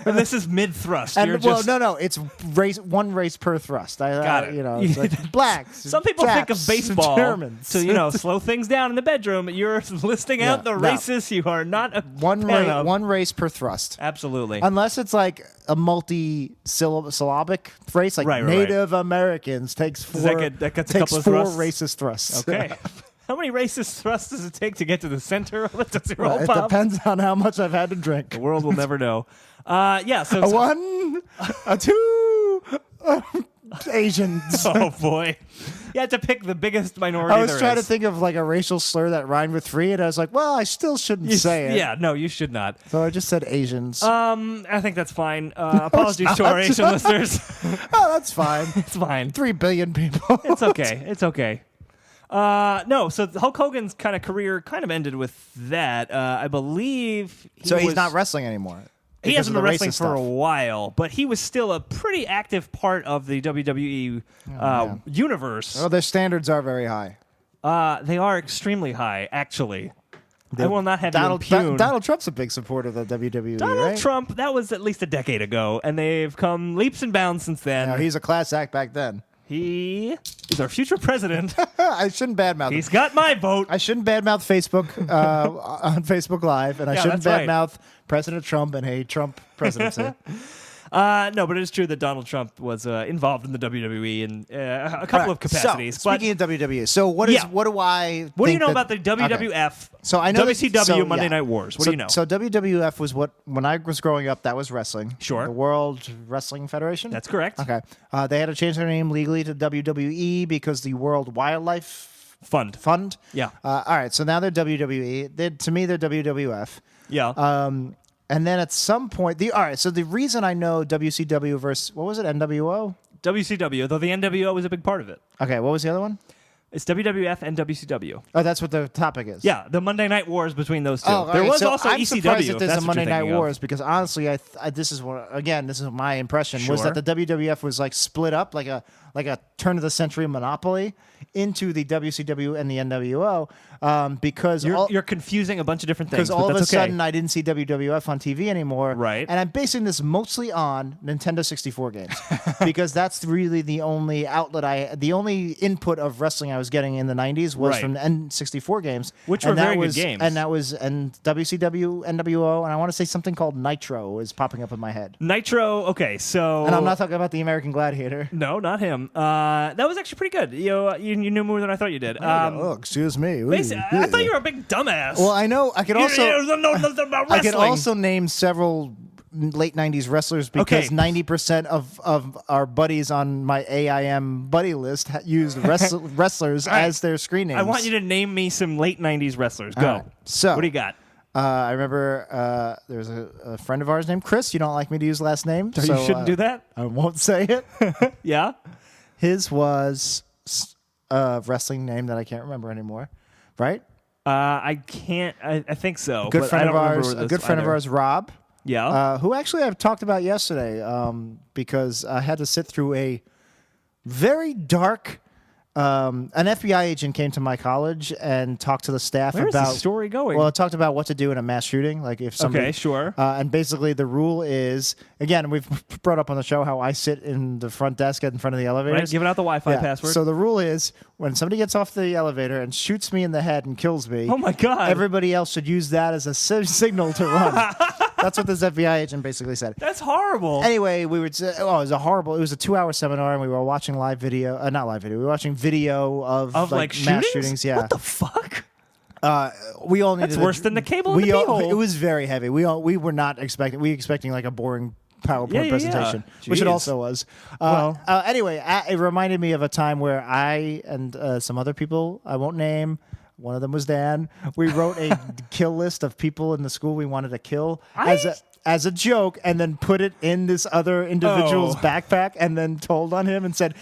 And this is mid-thrust. And You're well, just, no, it's one race per thrust. Got it. It's like blacks. Some people think of Japs, baseball Germans. to, slow things down in the bedroom. You're listing out the no. races you are not a one fan of. one race per thrust. Absolutely. Unless it's like a multi-syllabic phrase, like Right. Native Americans takes four. That gets a takes couple of four thrusts? racist thrusts. Okay. How many racist thrusts does it take to get to the center of it? Does it Well, roll it pop? depends on how much I've had to drink. The world will never know. Yeah. So. A one, a two, Asians. Oh boy. You had to pick the biggest minority. I was there trying to is. think of like a racial slur that rhymed with three, and I was like, well, I still shouldn't say it. Yeah. No, you should not. So I just said Asians. I think that's fine. Apologies to our Asian listeners. Oh, that's fine. It's fine. 3 billion people. It's okay. It's okay. No, so Hulk Hogan's kind of career kind of ended with that. I believe So he's not wrestling anymore. He because hasn't of been the wrestling racist for a stuff. while, but he was still a pretty active part of the WWE universe. Well, their standards are very high. They are extremely high, actually. I will not have you Donald impugn. Trump's a big supporter of the WWE, Donald right? Trump, that was at least a decade ago, and they've come leaps and bounds since then. No, he's a class act back then. He is our future president. I shouldn't badmouth He's him. got my vote. I shouldn't badmouth Facebook on Facebook Live, and I Yeah, shouldn't that's right. badmouth President Trump and a Trump presidency. No, but it is true that Donald Trump was involved in the WWE in a couple of capacities. So, speaking of WWE, so what do I? What do you think know that- about the WWF? So I know that- WCW so, Monday yeah. Night Wars. What so, do you know? So WWF was when I was growing up, that was wrestling. Sure. The World Wrestling Federation. That's correct. Okay. They had to change their name legally to WWE because the World Wildlife Fund. Yeah. All right. So now they're WWE. To me, they're WWF. Yeah. And then at some point, So the reason I know WCW versus what was it? NWO. WCW, though the NWO was a big part of it. Okay. What was the other one? It's WWF and WCW. Oh, that's what the topic is. Yeah, the Monday Night Wars between those two. Oh, there was so also I'm ECW. surprised if that there's that's a what you're Monday Night thinking of. Wars because honestly, this is my impression was Sure. that the WWF was like split up like a turn of the century monopoly into the WCW and the NWO because You're confusing a bunch of different things. because all but of a that's okay. sudden I didn't see WWF on TV anymore. Right. And I'm basing this mostly on Nintendo 64 games because that's really the only the only input of wrestling I was getting in the 90s was Right. from the N64 games. Which And were that very good was- games. And that was WCW, NWO, and I want to say something called Nitro is popping up in my head. Nitro. Okay, so And I'm not talking about the American Gladiator. No, not him. That was actually pretty good. You knew more than I thought you did. Excuse me. I thought you were a big dumbass. Well, I know. I could also. You don't know nothing about I wrestling. could also name several late 90s wrestlers because Okay. 90% of our buddies on my AIM buddy list used wrestlers right. as their screen names. I want you to name me some late 90s wrestlers. Go. All right. So, what do you got? I remember there was a friend of ours named Chris. You don't like me to use last name. So you shouldn't do that? I won't say it. Yeah? His was a wrestling name that I can't remember anymore. Right? I can't. I think so. Good but friend I of don't remember ours. this A good friend of either. ours, Rob. Yeah. Who actually I've talked about yesterday because I had to sit through a very dark. An FBI agent came to my college and talked to the staff Where's about the story going? Well, it talked about what to do in a mass shooting, like if somebody. Okay, sure. And basically, the rule is again we've brought up on the show how I sit in the front desk in front of the elevators. Right, giving out the Wi-Fi password. So the rule is when somebody gets off the elevator and shoots me in the head and kills me. Oh my God. Everybody else should use that as a signal to run. That's what this FBI agent basically said. That's horrible. Anyway, it was a 2-hour seminar, and we were watching not live video. We were watching video of like mass shootings? shootings. Yeah. What the fuck? We all needed. That's worse than the cable in the pee-hole. It was very heavy. We were not expecting. We were expecting like a boring PowerPoint presentation, which it Jeez. also was. Anyway, it reminded me of a time where I and some other people I won't name. One of them was Dan. We wrote a kill list of people in the school we wanted to kill as a joke, and then put it in this other individual's backpack, and then told on him and said,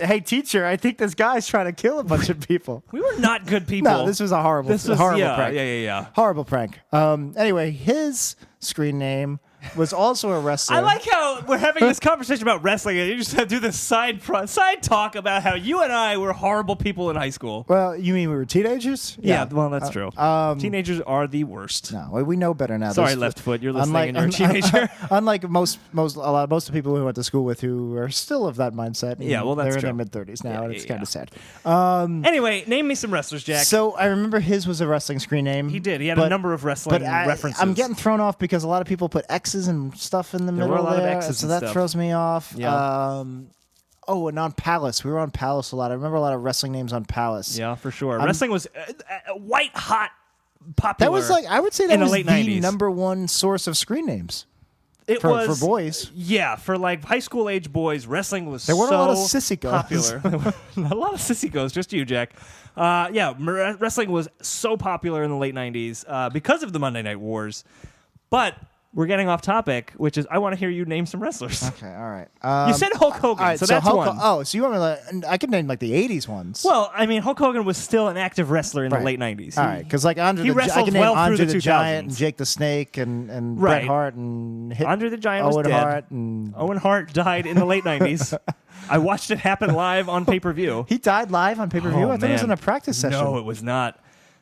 "Hey, teacher, I think this guy's trying to kill a bunch of people." We were not good people. No, this was a horrible, horrible prank. Yeah. Horrible prank. Anyway, his screen name was also a wrestler. I like how we're having this conversation about wrestling, and you just do this side talk about how you and I were horrible people in high school. Well, you mean we were teenagers? Yeah, well, that's true. Teenagers are the worst. No, we know better now. Sorry, left foot. You're listening and you're a teenager. Unlike most of the people we went to school with who are still of that mindset. Yeah, well, that's they're true. in their mid-30s now, and it's kind of sad. Anyway, name me some wrestlers, Jack. So I remember his was a wrestling screen name. He did. He had a number of wrestling references. I'm getting thrown off because a lot of people put X's and stuff in the middle were a lot of there, X's so and that stuff. throws me off. Yeah. And on Palace. We were on Palace a lot. I remember a lot of wrestling names on Palace. Yeah, for sure. Wrestling was white hot popular. That was I would say that in the was late the 90s. number one source of screen names. It for was boys. Yeah, for like high school age boys, wrestling was There weren't so a lot of sissy goes. popular. A lot of sissy goes, just you, Jack. Wrestling was so popular in the late 90s because of the Monday Night Wars. But we're getting off topic, which is I want to hear you name some wrestlers. Okay, all right. You said Hulk Hogan, all right, so that's Hulk, one. so you want me to I could name like the 80s ones. Well, I mean, Hulk Hogan was still an active wrestler in Right. the late 90s. All right, because like I wrestled can name well through Andre the the Giant 2000s. and Jake the Snake and Right. Bret Hart and Andre the Giant was Owen dead. Hart and Owen Hart died in the late 90s. I watched it happen live on pay-per-view. he died live on pay-per-view. Oh, I thought it was man. in a practice session. No, it was not.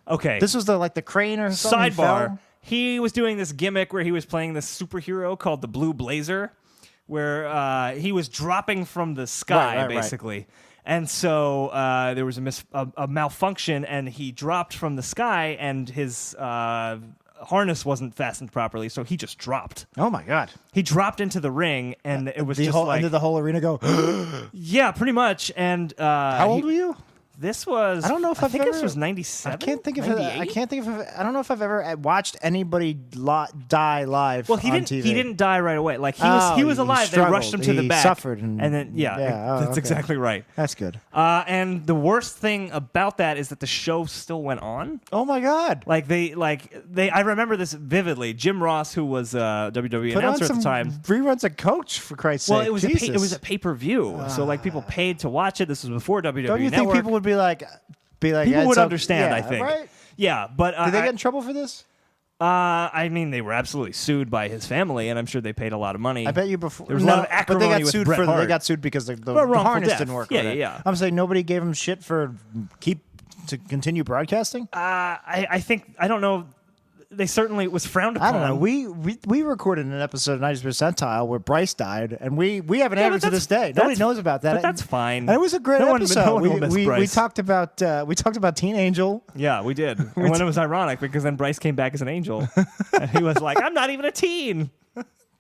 Okay. This was the crane or something. He Sidebar. fell? He was doing this gimmick where he was playing this superhero called the Blue Blazer, where he was dropping from the sky, Right. basically. And so there was a malfunction, and he dropped from the sky, and his harness wasn't fastened properly, so he just dropped. Oh my God! He dropped into the ring, and it was The just whole like... did the whole arena go? Yeah, pretty much. And How old were you? This was... I don't know if I I've think this ever- was 97? I can't think of. 98? I can't think of. I don't know if I've ever watched anybody die live. Well, he on didn't. TV. He didn't die right away. Like he was he alive. They rushed him to struggled. the He back. suffered and- then that's okay. exactly right. That's good. And the worst thing about that is that the show still went on. Oh my God! Like they. I remember this vividly. Jim Ross, who was a WWE Put on announcer at some the time. reruns of Coach for Christ's Well, sake. it was Jesus. it was a pay-per-view, so like people paid to watch it. This was before WWE Don't you think Network. people would be like? People "Yeah, would it's up-" understand, Yeah, I think. Right? Yeah, but Did they get in trouble for this? I mean, they were absolutely sued by his family, and I'm sure they paid a lot of money. I bet you before There was a lot of but they acrimony got with sued Bret for Hart. they got sued because the wrongful harness death. didn't work. Yeah, with it. yeah. I'm saying nobody gave him shit for to continue broadcasting. I think I don't know. They certainly it was frowned upon. I don't know. We recorded an episode of 90s Percentile where Bryce died, and we haven't aired but it to that's- this day. Nobody that's- knows about that. but that's fine. And it was a great No one- episode. no one will miss we Bryce. talked about Teen Angel. Yeah, we did. And when it was ironic because then Bryce came back as an angel, and he was like, "I'm not even a teen."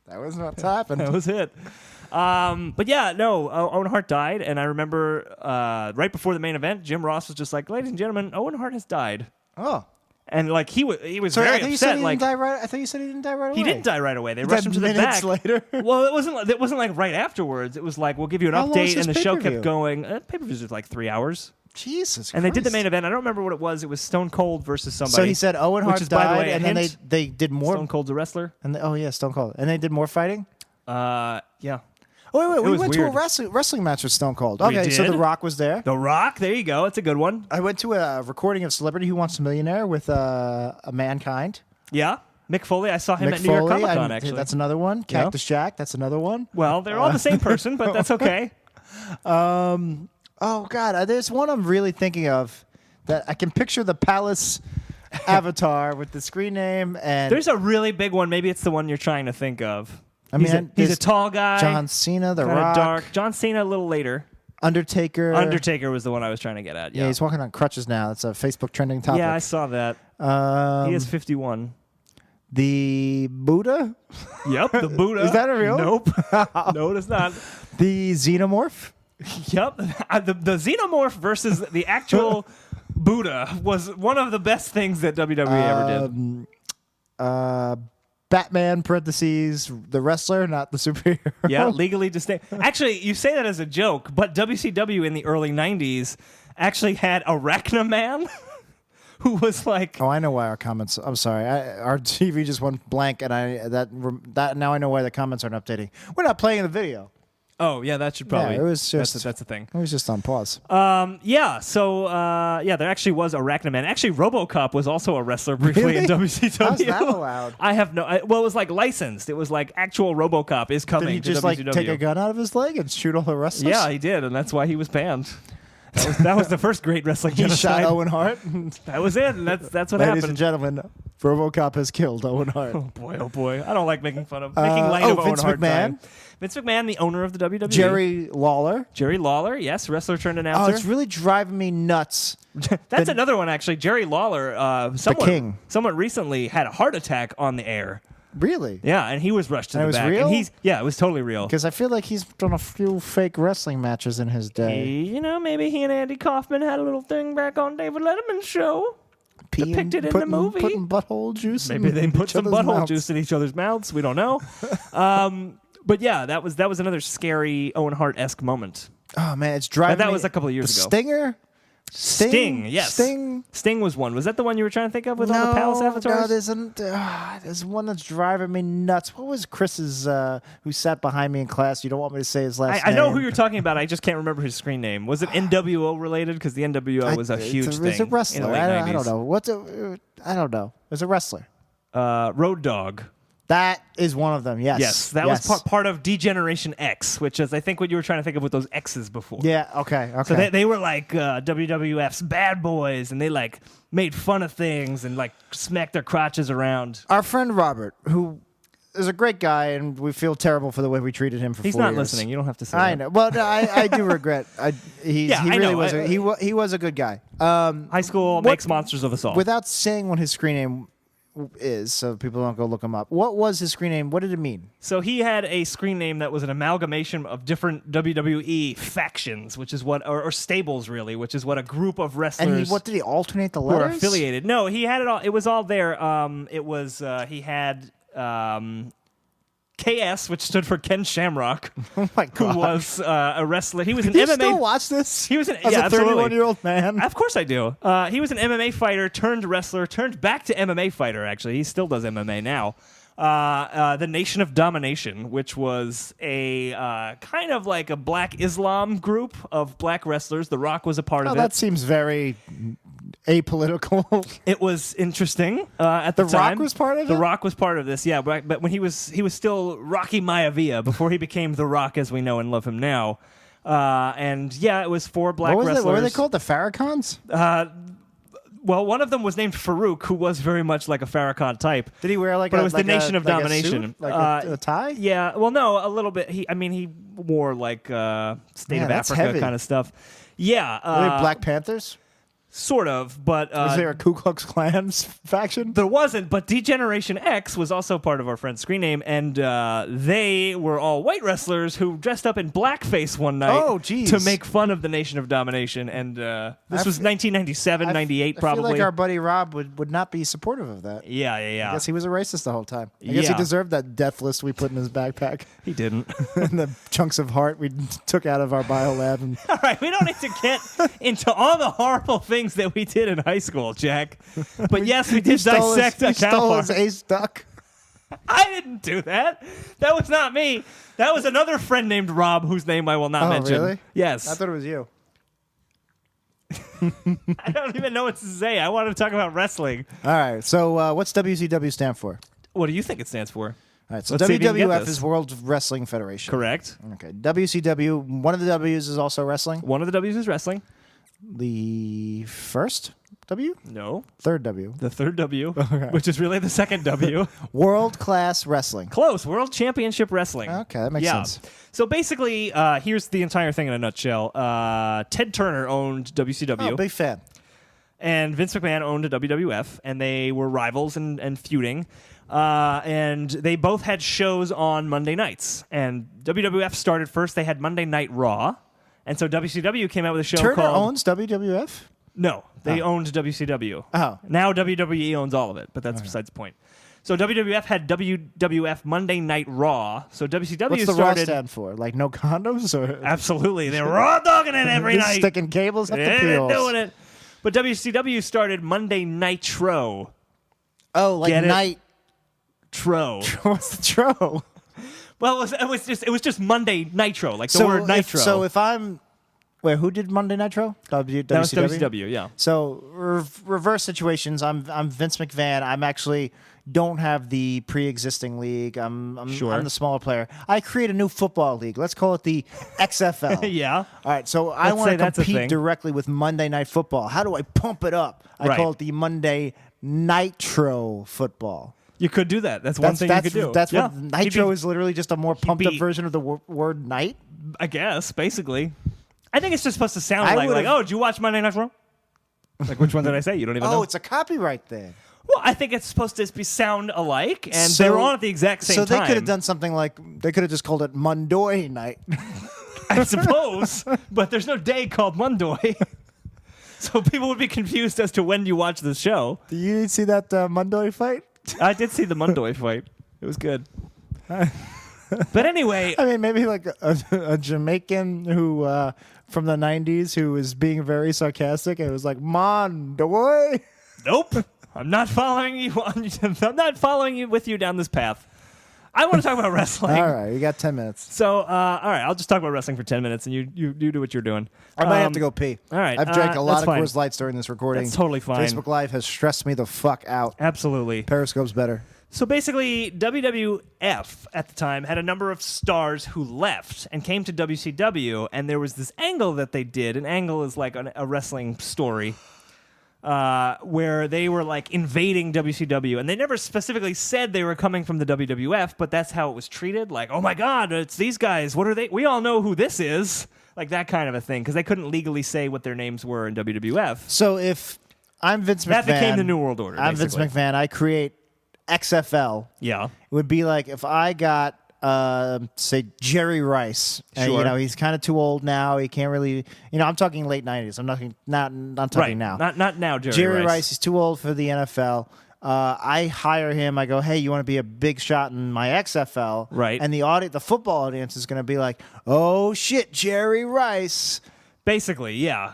That was what's happened. That was it. But yeah, no. Owen Hart died, and I remember right before the main event, Jim Ross was just like, "Ladies and gentlemen, Owen Hart has died." Oh, And like he was sorry. very I thought you said upset. he Like didn't die right. I thought you said he didn't die right away. he didn't die right away. They He rushed died him to the minutes back. later. Well, it wasn't like right afterwards. It was like we'll give you an How long is update, this and the show pay-per-view? kept going. Pay-per-views are like 3 hours. Jesus. And they did the Christ. main event. I don't remember what it was. It was Stone Cold versus somebody. So he said Owen which Hart is, by the died, way, a and then hint. they did more. Stone Cold's a wrestler. And Stone Cold, and they did more fighting. Yeah. Oh wait, we was went weird. to a wrestling match with Stone Cold. Okay, so did? The Rock was there. The Rock. There you go. It's a good one. I went to a recording of Celebrity Who Wants a Millionaire with a Mankind. Yeah. Mick Foley. I saw him Mick at New York Foley, Comic Con. Actually, that's another one. Cactus Jack, that's another one. well, they're all the same person, but that's okay. Oh God, there's one I'm really thinking of that I can picture the Palace avatar with the screen name and There's a really big one. Maybe it's the one you're trying to think of. I He's mean, a there's tall guy. John Cena, The Kind of Rock, dark. John Cena a little later. Undertaker. Undertaker was the one I was trying to get at. Yeah, Yeah. he's walking on crutches now. That's a Facebook trending topic. Yeah, I saw that. He is 51. The Buddha, Yep, the Buddha. Is that real? Nope. No, it is not. the Xenomorph. Yep. The Xenomorph versus the actual Buddha was one of the best things that WWE ever did. Batman (parentheses) the wrestler, not the superhero. Yeah, legally distinct. Actually, you say that as a joke, but WCW in the early 90s actually had Arachnaman, who was like... Oh, I know why our comments. I'm sorry, our TV just went blank, and that now I know why the comments aren't updating. We're not playing the video. Oh, yeah, that should probably... Yeah, it was just... That's a thing. It was just on pause. Yeah, so, there actually was Arachnoman. Actually, RoboCop was also a wrestler briefly in WCW. How's that allowed? I have no... well, it was like licensed. It was like actual RoboCop is coming Did he to just WCW. take a gun out of his leg and shoot all the wrestlers? Yeah, he did, and that's why he was banned. That was the first great wrestling He genocide. shot Owen Hart. That was it, and that's what Ladies happened. and gentlemen, RoboCop has killed Owen Hart. Oh boy! I don't like making light of Owen Vince Hart. McMahon. Vince McMahon, the owner of the WWE. Jerry Lawler. Yes, wrestler turned Oh, announcer. it's really driving me nuts. That's another one actually. Jerry Lawler, king. someone recently had a heart attack on the air. Really? Yeah, and he was rushed to And the it was back. real? And it was totally real. Because I feel like he's done a few fake wrestling matches in his day. Maybe he and Andy Kaufman had a little thing back on David Letterman's show. Depicted in the movie. Putting butthole juice. Maybe in they put each some other's butthole mouths. juice in each other's mouths. We don't know. But yeah, that was another scary Owen Hart-esque moment. Oh man, it's driving. That me- was a couple of years the ago. Stinger. Sting, yes. Sting was one. Was that the one you were trying to think of with all the Palace avatars? No, there's one that's driving me nuts. What was Chris's, who sat behind me in class? You don't want me to say his last I name. know who you're talking about. I just can't remember his screen name. Was it NWO related? Because the NWO was a huge thing. It's a wrestler. In the late I don't 90s. know. I don't know. It was a wrestler. Road Dogg. That is one of them, yes. Yes, that was part of Degeneration X, which is, I think, what you were trying to think of with those X's before. Yeah, okay. So they were like WWF's bad boys, and they like made fun of things and like smacked their crotches around. Our friend Robert, who is a great guy, and we feel terrible for the way we treated him for 4 years. He's not listening. You don't have to say I that. know. Well, no, I do regret. He really know. was. He was a good guy. High school makes monsters of us all. Without saying what his screen name is, so people don't go look him up. What was his screen name? What did it mean? So he had a screen name that was an amalgamation of different WWE factions, which is what, or stables really, which is what a group of wrestlers. And what did he alternate the who are letters? affiliated? No, he had it all. It was all there. It was he had KS, which stood for Ken Shamrock, Oh my who god! was a wrestler. He was an Do you MMA. still watch this? He was an As a absolutely. 31-year-old man. Of course I do. He was an MMA fighter turned wrestler, turned back to MMA fighter, actually. He still does MMA now. The Nation of Domination, which was a kind of like a black Islam group of black wrestlers. The Rock was a part of it. That seems very apolitical. It was interesting at the The time. Rock was part of The it? Rock was part of this, yeah. But when he was still Rocky Maivia before he became The Rock as we know and love him now. And yeah, it was 4 black wrestlers. What were they called? The Farrakhan's? Well, one of them was named Farouk, who was very much like a Farrakhan type. Did he wear like But a it was the like Nation a, of like Domination. A suit? Like a tie? Yeah, well, no, a little bit. He wore like State Man, of that's Africa heavy. kind of stuff. Yeah, Were they Black Panthers? sort of, but Was there a Ku Klux Klan faction? there wasn't. But Degeneration X was also part of our friend's screen name, and they were all white wrestlers who dressed up in blackface one night Oh, geez. to make fun of the Nation of Domination. And this was 1997, 98 probably. I feel like our buddy Rob would not be supportive of that. yeah. I guess he was a racist the whole time. I guess he Yeah. deserved that death list we put in his backpack He didn't. and the chunks of heart we took out of our biolab. And All right, we don't need to get into all the horrible things that we did in high school, Jack. But yes, we did dissect a cow stole heart. his ace duck. I didn't do that. That was not me. That was another friend named Rob, whose name I will not Oh, mention. really? Yes. I thought it was you. I don't even know what to say. I wanted to talk about wrestling. All right. So what's WCW stand for? What do you think it stands for? All right. So Let's see if you can get WWF this. is World Wrestling Federation. Correct. Okay. WCW. One of the W's is also wrestling. One of the W's is wrestling. The first W, No. third W. The third W, which is really the second W. World Class Wrestling. Close. World Championship Wrestling. Okay, that makes Yeah. sense. So basically, here's the entire thing in a nutshell. Ted Turner owned WCW. Oh, big fan. And Vince McMahon owned a WWF, and they were rivals and feuding. And they both had shows on Monday nights. And WWF started first. They had Monday Night Raw. And so WCW came out with a show Turner called... owns WWF? No, they owned WCW. Oh. Now WWE owns all of it, but that's besides the point. So WWF had WWF Monday Night Raw. So WCW What's the started... Raw stand for? Like no condoms? Or Absolutely. They were raw dogging it every just night. sticking cables up the Yeah, peels? doing it. But WCW started Monday Nitro. Oh, like Get it? night. Tro. What's the tro? Well, it was just Monday Nitro, like the So word Nitro. So if I'm, wait, who did Monday Nitro? WCW. That was WCW, yeah. So reverse situations. I'm Vince McMahon. I'm actually don't have the pre-existing league. I'm Sure. the smaller player. I create a new football league. Let's call it the XFL. Yeah. All right. So I Let's want say to that's a thing. compete directly with Monday Night Football. How do I pump it up? I Right. call it the Monday Nitro Football. You could do that. That's one thing you could do. That's Yeah. what Nitro is literally just a more pumped up be- version of the word night. I guess, basically. I think it's just supposed to sound I like, would've- oh, did you watch Monday Nitro? Like, which one did I say? You don't even know. Oh, it's a copyright thing. Well, I think it's supposed to sound alike, and So- they were on at the exact same So time. they could have done something like they could have just called it Mondoy Night. I suppose, but there's no day called Monday. So people would be confused as to when you watch the show. Do you see that Mondoy fight? I did see the Monday fight. It was good. But anyway, I mean, maybe like a Jamaican who from the '90s who was being very sarcastic and it was like Mondoy. nope. I'm not following you. I'm not following you with you down this path. I want to talk about wrestling. All right, you got 10 minutes. So, all right, I'll just talk about wrestling for 10 minutes, and you do what you're doing. I might have to go pee. All right, I've drank a lot that's of fine. Coors Lights during this recording. That's totally fine. Facebook Live has stressed me the fuck out. Absolutely. Periscope's better. So basically, WWF at the time had a number of stars who left and came to WCW, and there was this angle that they did. An angle is like a wrestling story where they were like invading WCW, and they never specifically said they were coming from the WWF, but that's how it was treated. Like, oh my God, it's these guys. What are they? We all know who this is. Like that kind of a thing, because they couldn't legally say what their names were in WWF. So if I'm Vince McMahon, That became the New World Order. I'm basically. Vince McMahon. I create XFL. Yeah. It would be like if I got, say, Jerry Rice. And, Sure. you know, he's kind of too old now. He can't really, you know, I'm talking late 90s. I'm not talking Right. now. Not now, Jerry Rice, he's too old for the NFL. I hire him. I go, hey, you want to be a big shot in my XFL? Right. And the football audience is going to be like, oh, shit, Jerry Rice. Basically, yeah.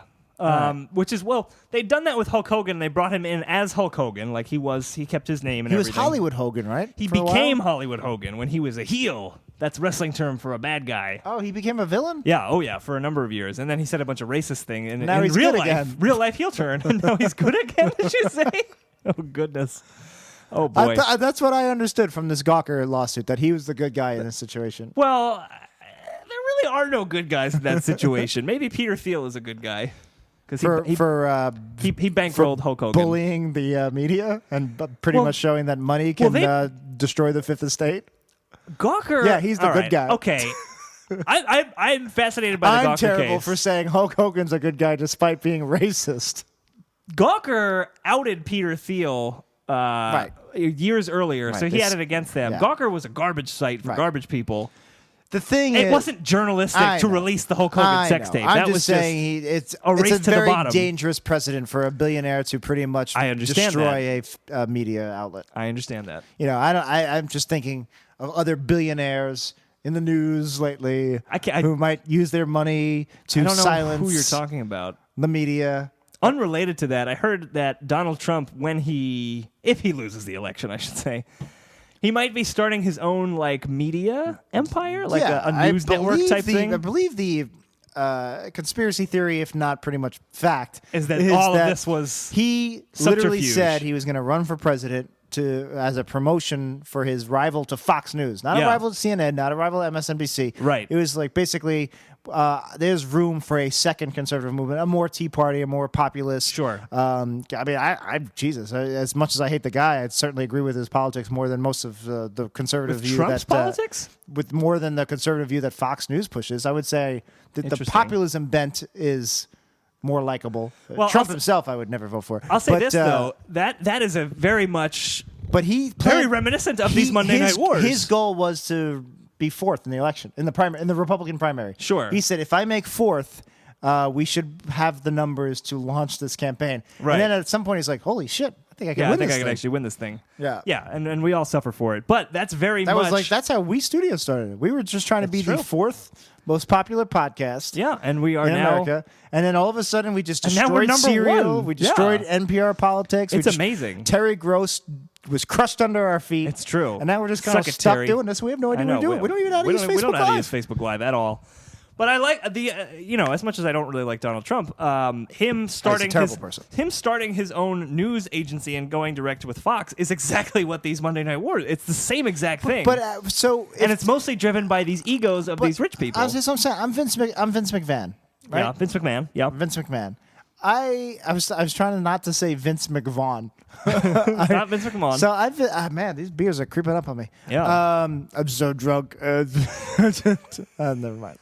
Which is, well, they'd done that with Hulk Hogan. They brought him in as Hulk Hogan. Like he kept his name and He was everything. Hollywood Hogan, right? He For a while? became Hollywood Hogan when he was a heel. That's wrestling term for a bad guy. Oh, he became a villain? Yeah, oh yeah, for a number of years. And then he said a bunch of racist thing in Now he's real good life. again. Real life heel turn. And now he's good again, did you say? Oh, goodness. Oh, boy. That's what I understood from this Gawker lawsuit, that he was the good guy in this situation. Well, there really are no good guys in that situation. Maybe Peter Thiel is a good guy. Because he bankrolled Hulk Hogan. Bullying the media and pretty Well- much showing that money can destroy the fifth estate. Gawker. Yeah, he's the all good right, guy. Okay. I'm fascinated by the I'm Gawker terrible case. for saying Hulk Hogan's a good guy despite being racist. Gawker outed Peter Thiel Right. years earlier, so he this- had it against them. yeah. Gawker was a garbage site for Right. garbage people. The thing It is, wasn't journalistic I to know. release the Hulk Hogan I sex know. tape. I'm That just was saying it's a race a to the very bottom. dangerous precedent for a billionaire to pretty much I understand destroy a media outlet. I understand that. You know, I'm just thinking of other billionaires in the news lately who might use their money I to don't know silence who you're talking about. the media. Unrelated to that, I heard that Donald Trump, if he loses the election, I should say, he might be starting his own like media empire, like Yeah, a news network type thing. I believe the conspiracy theory, if not pretty much fact, Is that all of that this was he literally subterfuge. said he was going to run for president as a promotion for his rival to Fox News, not Yeah. a rival to CNN, not a rival to MSNBC. Right. It was like basically there's room for a second conservative movement, a more Tea Party, a more populist. Sure. I mean, Jesus, as much as I hate the guy, I certainly agree with his politics more than most of the conservative with view Trump's that politics. with more than the conservative view that Fox News pushes. I would say that the Interesting. populism bent is more likable. Well, Trump I'll himself, I would never vote for. I'll say But, this though, that is a very much but he very reminiscent of these Monday Night Wars. His goal was to be fourth in the election, in the Republican primary. Sure. He said, if I make fourth, we should have the numbers to launch this campaign. Right. And then at some point, he's like, holy shit, I think I can yeah, I win think this I could thing. actually win this thing. Yeah. Yeah, and we all suffer for it. But that's very That much was like, that's how We Studio started. We were just trying to be That's the true. fourth most popular podcast. yeah, and we are In now America, and then all of a sudden we just And now we're destroyed number Serial. one. We destroyed Yeah. NPR politics. It's We amazing. Terry Gross was crushed under our feet. It's true. And now we're just kind of Suck it, stuck Terry. doing this. We have no idea I what know. we're doing. We don't even know how to use we don't Facebook know how to Live. use Facebook Live at all. But I like the, as much as I don't really like Donald Trump, him starting terrible person. him starting his own news agency and going direct with Fox is exactly what these Monday Night Wars. It's the same exact thing. But and it's mostly driven by these egos of these rich people. I'm saying I'm Vince McMahon. Right? Yeah, Vince McMahon. Yeah, Vince McMahon. I was trying not to say Vince McVaughn. not Vince McMahon. So man, these beers are creeping up on me. Yeah. I'm so drunk. Never mind.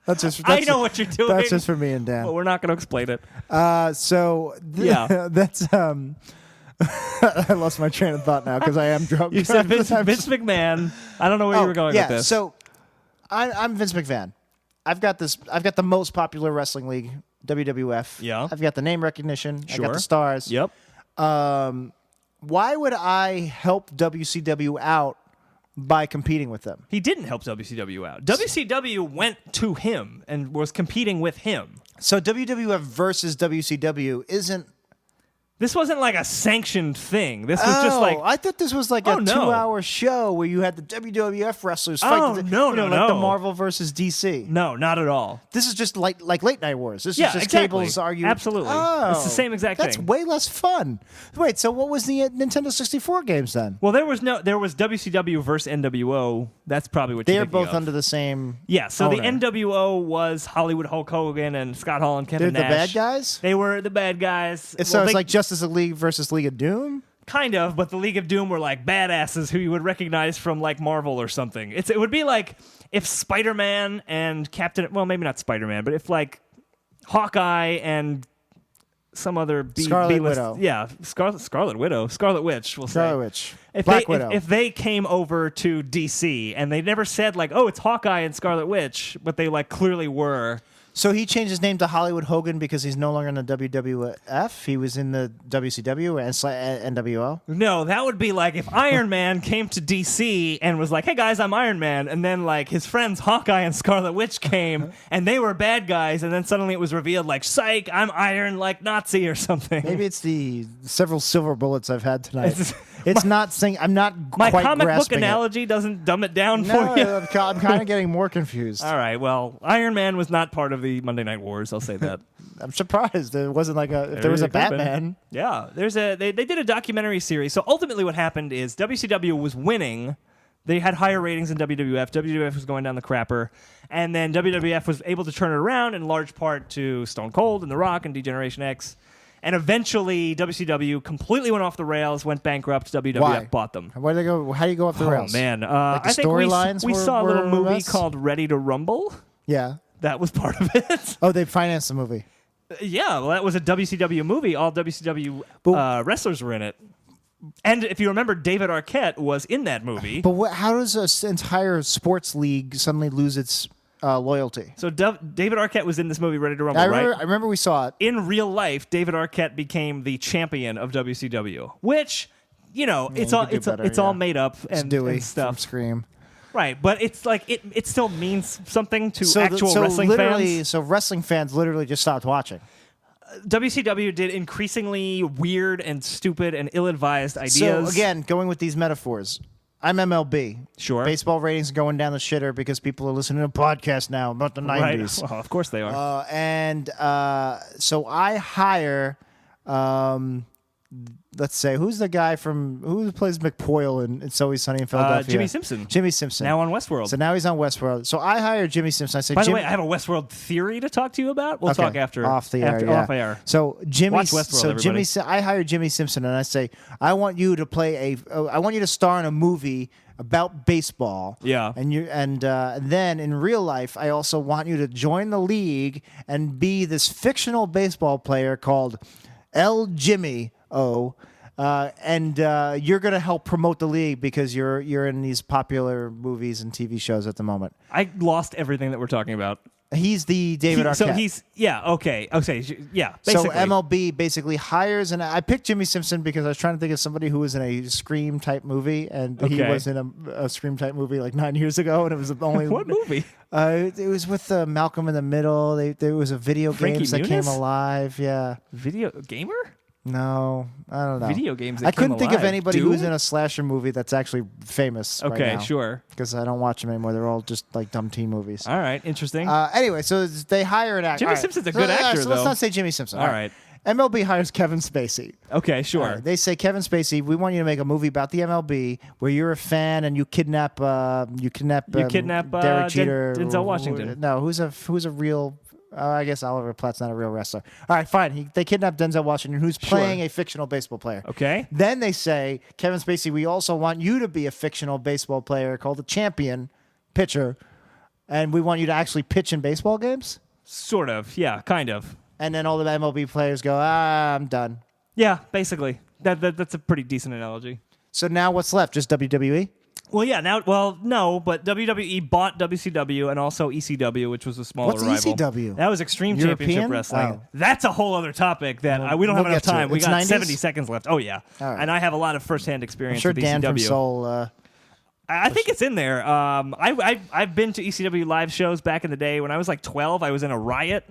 That's I know what you're doing. That's just for me and Dan. But we're not going to explain it. Yeah, that's I lost my train of thought now because I am drunk. You said Vince McMahon. I don't know where you were going with this. So I'm Vince McMahon. I've got the most popular wrestling league, WWF. Yeah. I've got the name recognition. I got Sure. the stars. Yep. Why would I help WCW out by competing with them? He didn't help WCW out. WCW went to him and was competing with him. So WWF versus WCW isn't. This wasn't like a sanctioned thing. This was just like I thought this was like a no. 2-hour show where you had the WWF wrestlers fight. Oh, no, like the no. Marvel versus DC. no, not at all. This is just like late night wars. This Yeah, is just exactly. cables arguing. Absolutely. Oh, It's the same exact that's thing. way less fun. Wait, so what was the Nintendo 64 games then? Well, there was WCW versus NWO. That's probably what They're you're thinking both of. under the same. Yeah, so the owner. NWO was Hollywood Hulk Hogan and Scott Hall and They're Kevin the Nash. bad guys. They were the bad guys. So Well, it's they- like Justice League versus League of Doom. Kind of, but the League of Doom were like badasses who you would recognize from like Marvel or something. It would be like if Spider-Man and well, maybe not Spider-Man, but if like Hawkeye and some other Scarlet B-list, Widow. yeah, Scarlet Widow, Scarlet Witch, we'll say. Scarlet Witch. If Black they, Widow. If they came over to DC and they never said like, oh, it's Hawkeye and Scarlet Witch, but they like clearly were. So he changed his name to Hollywood Hogan because he's no longer in the WWF. He was in the WCW and NWO. No, that would be like if Iron Man came to DC and was like, hey guys, I'm Iron Man. And then like his friends Hawkeye and Scarlet Witch came and they were bad guys. And then suddenly it was revealed like, psych, I'm Iron like Nazi or something. Maybe it's the several silver bullets I've had tonight. It's not saying I'm not My quite comic book grasping analogy doesn't dumb it down it. No, for you. I'm kind of getting more confused. All right, well, Iron Man was not part of the Monday Night Wars, I'll say that. I'm surprised it wasn't like if there was a It could've been. Batman. Yeah, they did a documentary series. So ultimately what happened is WCW was winning. They had higher ratings than WWF. WWF was going down the crapper. And then WWF was able to turn it around in large part to Stone Cold and The Rock and D-Generation X. And eventually WCW completely went off the rails, went bankrupt. WWF Why? bought them. Where do they go? How do you go off the rails? Oh, man. the I think storylines we saw a were little a movie mess? called Ready to Rumble. Yeah. That was part of it. Oh, they financed the movie. Yeah, well, that was a WCW movie. All WCW wrestlers were in it. And if you remember, David Arquette was in that movie. But how does an entire sports league suddenly lose its loyalty? So David Arquette was in this movie, Ready to Rumble, I right? remember we saw it. In real life, David Arquette became the champion of WCW, which, it's you all could do it's better, it's yeah. all made up and Dewey stuff. from Scream. Right, but it's like it still means something to So actual wrestling literally, fans. So wrestling fans literally just stopped watching. WCW did increasingly weird and stupid and ill-advised ideas. So again, going with these metaphors, I'm MLB. Sure. Baseball ratings are going down the shitter because people are listening to podcasts now about the 90s. Right. Well, of course they are. So I hire, let's say, who plays McPoyle in It's Always Sunny in Philadelphia? Jimmy Simpson. Jimmy Simpson. Now on Westworld. So now he's on Westworld. So I hire Jimmy Simpson. I say, By the Jim- way, I have a Westworld theory to talk to you about. We'll Okay, talk after off the air. after, Yeah. Off air. So Jimmy, Watch Westworld, everybody. I hire Jimmy Simpson and I say, I want you to I want you to star in a movie about baseball. Yeah. And then in real life, I also want you to join the league and be this fictional baseball player called L. Jimmy O. And you're going to help promote the league because you're in these popular movies and TV shows at the moment. I lost everything that we're talking about. He's the David Arquette. So he's okay. Yeah, So basically. MLB basically hires, and I picked Jimmy Simpson because I was trying to think of somebody who was in a Scream type movie, and he Okay. was in a Scream type movie like 9 years ago, and it was the only What movie? It was with Malcolm in the Middle. There was a video Frankie games that Muniz? came alive. Yeah, Video gamer? No, I don't know. Video games that I couldn't came think of alive. anybody Doom? who's in a slasher movie that's actually famous. Okay, sure. Because I don't watch them anymore. They're all just like dumb teen movies. All right, interesting. Anyway, so they hire an actor. Jimmy Simpson's a good actor, so let's though. not say Jimmy Simpson. All right. MLB hires Kevin Spacey. Okay, sure. All right, they say, Kevin Spacey, we want you to make a movie about the MLB where you're a fan and you kidnap Derek Jeter. Denzel Washington. No, who's a real? I guess Oliver Platt's not a real wrestler. All right, fine. They kidnap Denzel Washington, who's playing a fictional baseball player. Okay. Then they say, Kevin Spacey, we also want you to be a fictional baseball player called the champion pitcher, and we want you to actually pitch in baseball games. Sort of. Yeah, kind of. And then all the MLB players go, I'm done. Yeah, basically. That's a pretty decent analogy. So now what's left? Just WWE? Well, yeah. No, but WWE bought WCW and also ECW, which was a smaller What's rival. ECW? That was Extreme European? Championship Wrestling. Oh. That's a whole other topic that we don't we'll have enough get to it. time. We It's got 90s? 70 seconds left. Oh, yeah. All right. And I have a lot of firsthand experience I'm sure with Dan ECW. from Seoul. I think it's in there. I've been to ECW live shows back in the day. When I was like 12, I was in a riot.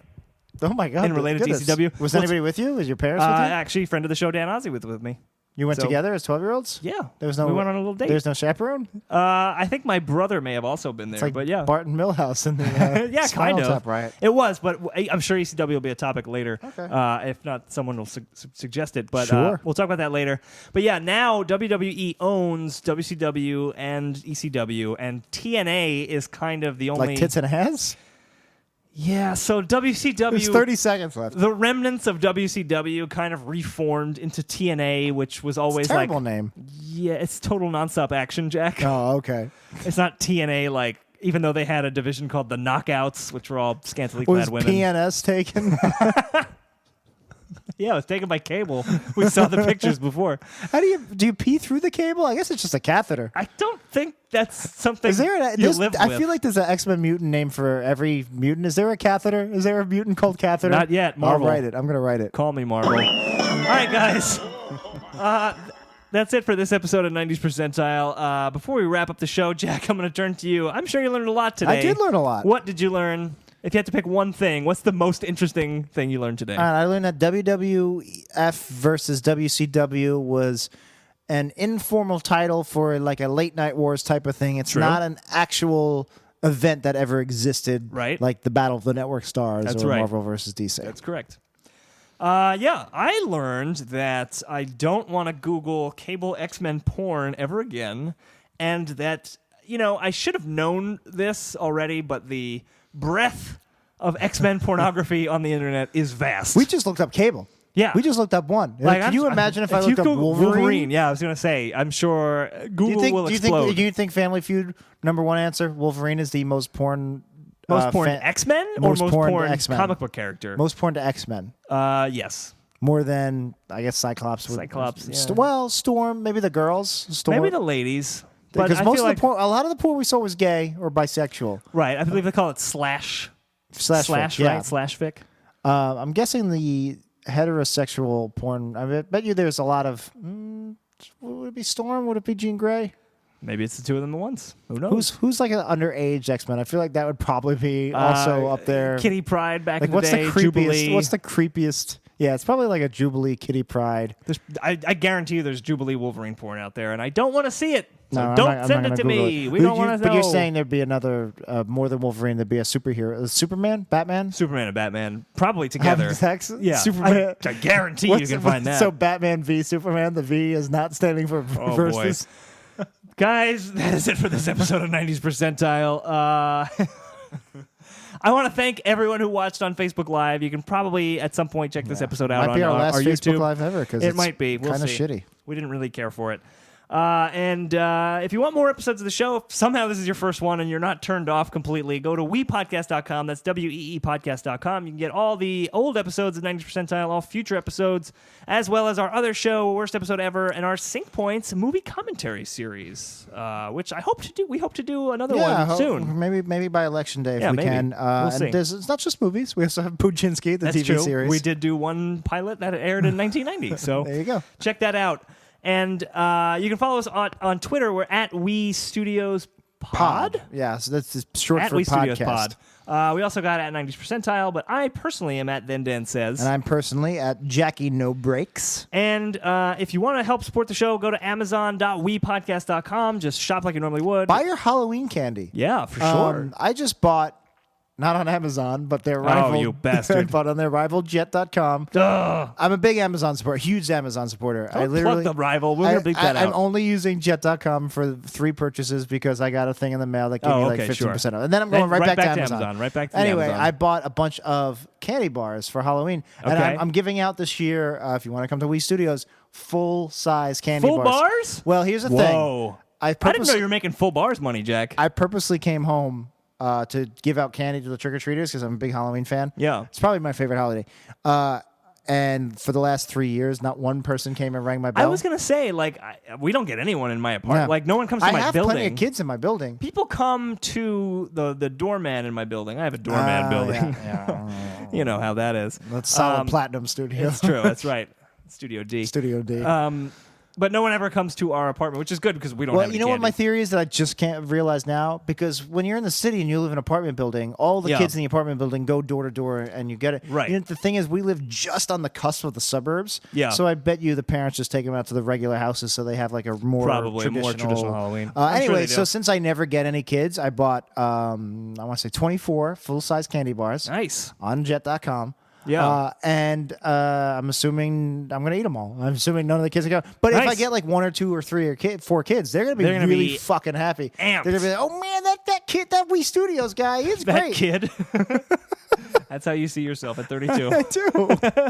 Oh my God! And related to goodness. ECW. Was Well, anybody with you? Was your parents with you? Actually, friend of the show, Dan Ozzie, with me. You went so- together as 12-year-olds? Yeah. There was no. We went on a little date. There's no chaperone. I think my brother may have also been there, It's like but yeah. Barton Millhouse in the Yeah, Spinal kind of. Tap riot. It was, but I'm sure ECW will be a topic later. Okay. If not, someone will suggest it. But Sure. we'll talk about that later. But yeah, now WWE owns WCW and ECW, and TNA is kind of the only. Like tits and ass. Yeah, so WCW. There's 30 seconds left. The remnants of WCW kind of reformed into TNA, which was always Terrible like. name. Yeah, it's total nonstop action, Jack. Oh, okay. It's not TNA like. Even though they had a division called the Knockouts, which were all scantily clad Was women. PNS taken? Yeah, it was taken by cable. We saw the pictures before. How do you pee through the cable? I guess it's just a catheter. I don't think that's something Is there you live with. I feel like there's an X-Men mutant name for every mutant. Is there a catheter? Is there a mutant called catheter? Not yet, Marvel. I'll write it. I'm going to write it. Call me Marvel. All right, guys. That's it for this episode of 90s Percentile. Before we wrap up the show, Jack, I'm going to turn to you. I'm sure you learned a lot today. I did learn a lot. What did you learn? If you had to pick one thing, what's the most interesting thing you learned today? All right, I learned that WWF versus WCW was an informal title for like a late night wars type of thing. It's True. not an actual event that ever existed, Right. Like the Battle of the Network Stars That's or right. Marvel versus DC. That's correct. Yeah, I learned that I don't want to Google cable X-Men porn ever again, and that, I should have known this already, but the breadth of X-Men pornography on the internet is vast. We just looked up cable. Yeah. We just looked up one. Can you imagine if I you looked up Google Wolverine? Yeah, I was going to say, I'm sure Google will explode. Do you think Family Feud, number one answer, Wolverine is the most porn... Most porn to X-Men or most porn to X-Men? comic book character? Most porn to X-Men. Yes. More than, I guess, Cyclops. Cyclops, yeah. Well, Storm, maybe the girls. Storm. Maybe the ladies. But Because I most feel of like, the porn, a lot of the porn we saw was gay or bisexual. right, I believe they call it slash Slash, right? yeah. Slash fic. I'm guessing the heterosexual porn. I bet you there's a lot of. Would it be Storm? Would it be Jean Grey? Maybe it's the two of them at once. Who knows? Who's like an underage X-Men? I feel like that would probably be also up there. Kitty Pryde back Like in the day. the creepiest? Jubilee. What's the creepiest? Yeah, it's probably like a Jubilee, Kitty Pryde. I guarantee you there's Jubilee Wolverine porn out there, and I don't want to see it. So No, don't I'm send not it to gonna Google me. it. We don't want to know. But you're saying there'd be another, more than Wolverine, there'd be a superhero. Superman? Batman? Superman and Batman probably together. Having sex? Yeah, Superman. I guarantee you can find that. So Batman v Superman, the V is not standing for Oh, versus. boy. Guys, that is it for this episode of 90s Percentile. I want to thank everyone who watched on Facebook Live. You can probably at some point check this episode out Might be on our last our Facebook YouTube. Live ever because It might be. We'll kind of see. shitty. We didn't really care for it. And if you want more episodes of the show, if somehow this is your first one and you're not turned off completely, go to weepodcast.com. That's weepodcast.com. You can get all the old episodes of 90s Percentile, all future episodes, as well as our other show, Worst Episode Ever, and our Sync Points movie commentary series, which I hope to do. We hope to do another one soon. Maybe by election day if Yeah, we maybe. can. We'll see. And it's not just movies. We also have Pujinski, the That's TV true. series. We did do one pilot that aired in 1990. So There you go. check that out. And you can follow us on Twitter. We're at We Studios Pod? Yeah, so that's just short At for We Studios podcast. Pod. We also got at 90s Percentile, but I personally am at Then Dan Says. And I'm personally at Jackie No Breaks. And if you want to help support the show, go to amazon.wepodcast.com. Just shop like you normally would. Buy your Halloween candy. Yeah, for sure. I just bought, not on Amazon, but their rival. you bastard. I bought on their rival jet.com. I'm a big Amazon supporter, huge Amazon supporter. I Don't literally plug the rival. We're going to bleep that I'm out. only using jet.com for 3 purchases because I got a thing in the mail that gave me like 15% off. And then I'm going right back to Amazon. Right back to Anyway, Amazon. I bought a bunch of candy bars for Halloween. And Okay. I'm giving out this year, if you want to come to Wii Studios, full-size candy Full bars. bars? Well, here's the Whoa. thing. I didn't know you were making full bars money, Jack. I purposely came home to give out candy to the trick-or-treaters because I'm a big Halloween fan. Yeah. It's probably my favorite holiday. And for the last 3 years, not one person came and rang my bell. I was going to say, like, we don't get anyone in my apartment. No. Like, no one comes to I my have building. plenty of kids in my building. People come to the doorman in my building. I have a doorman building. Yeah. You know how that is. That's solid platinum studio. It's true. That's right. Studio D. Studio D. But no one ever comes to our apartment, which is good because we don't Well, have any you know what candy. my theory is that I just can't realize now? Because when you're in the city and you live in an apartment building, all the Yeah. kids in the apartment building go door to door and you get it. Right. You know, the thing is, we live just on the cusp of the suburbs. Yeah. So I bet you the parents just take them out to the regular houses so they have like a more Probably more traditional Halloween. I'm sure Anyway, they do. so since I never get any kids, I bought, I want to say 24 full-size candy bars Nice. on jet.com. Yeah. And I'm assuming I'm going to eat them all. I'm assuming none of the kids are going to. But if I Nice. get like 1 or 2 or 3 or 4 kids, they're going to be They're gonna really be fucking happy. amped. They're going to be like, oh man, that kid, that Wii Studios guy, he's That great. kid. That's how you see yourself at 32. I do.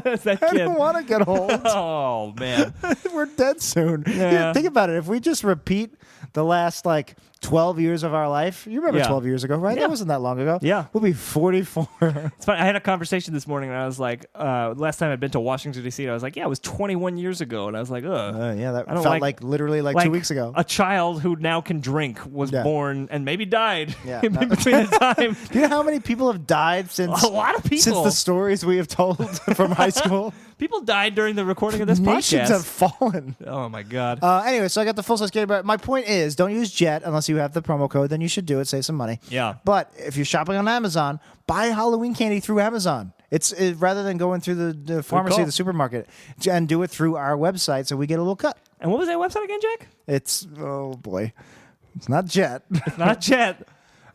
That's that I kid. don't want to get old. Oh, man. We're dead soon. Yeah. Think about it. If we just repeat the last like 12 years of our life, you remember Yeah. 12 years ago, right? Yeah. That wasn't that long ago. Yeah. We'll be 44. It's funny. I had a conversation this morning, and I was like, last time I'd been to Washington, D.C., I was like, yeah, it was 21 years ago. And I was like, ugh. Yeah, that I don't felt like literally like 2 weeks ago. A child who now can drink was Yeah. born and maybe died Yeah. in between the time. Do you know how many people have died since A lot of people. since the stories we have told from high school? People died during the recording of this Nations podcast. have fallen. Oh, my God. Anyway, so I got the full size candy bar. My point is, don't use Jet unless you have the promo code. Then you should do it. Save some money. Yeah. But if you're shopping on Amazon, buy Halloween candy through Amazon. It's rather than going through the pharmacy, call. the supermarket, and do it through our website, so we get a little cut. And what was that website again, Jack? It's oh boy, it's not Jet. Not Jet.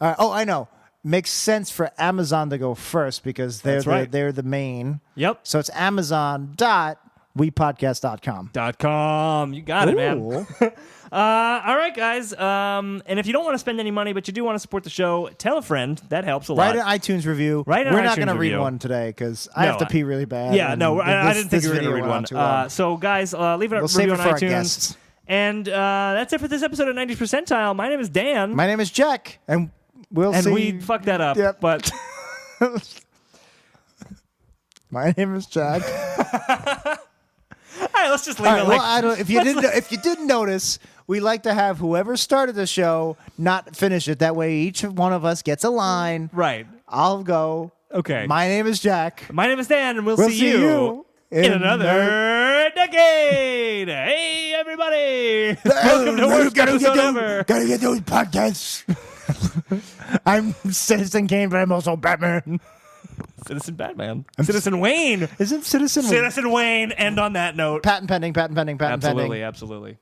Oh, I know. Makes sense for Amazon to go first because That's right. they're the main. Yep. So it's Amazon.wepodcast.com. .com. You got it, man. Ooh. All right, guys. And if you don't want to spend any money, but you do want to support the show, tell a friend. That helps a lot. Write an iTunes review. Write an We're not iTunes going to read review. one today because I have to pee really bad. Yeah, and no, I didn't think this you were going to video read went on one. too long. So, guys, leave it a We'll save review it on for our iTunes. guests. And that's it for this episode of 90s Percentile. My name is Dan. My name is Jack, and we'll and see. we fucked that up. Yep. But My name is Jack. all right, let's just leave All right, it well, like I don't, if you didn't notice, we like to have whoever started the show not finish it. That way, each one of us gets a line. right. I'll go. Okay. My name is Jack. My name is Dan, and we'll We'll see you in another decade. Hey, everybody. Welcome to worst episode ever. Gotta get those podcasts. I'm Citizen Kane, but I'm also Batman. Citizen Batman. Citizen Wayne. Isn't Citizen Citizen Wayne. End on that note. patent pending? Patent pending. Patent pending. Absolutely, absolutely.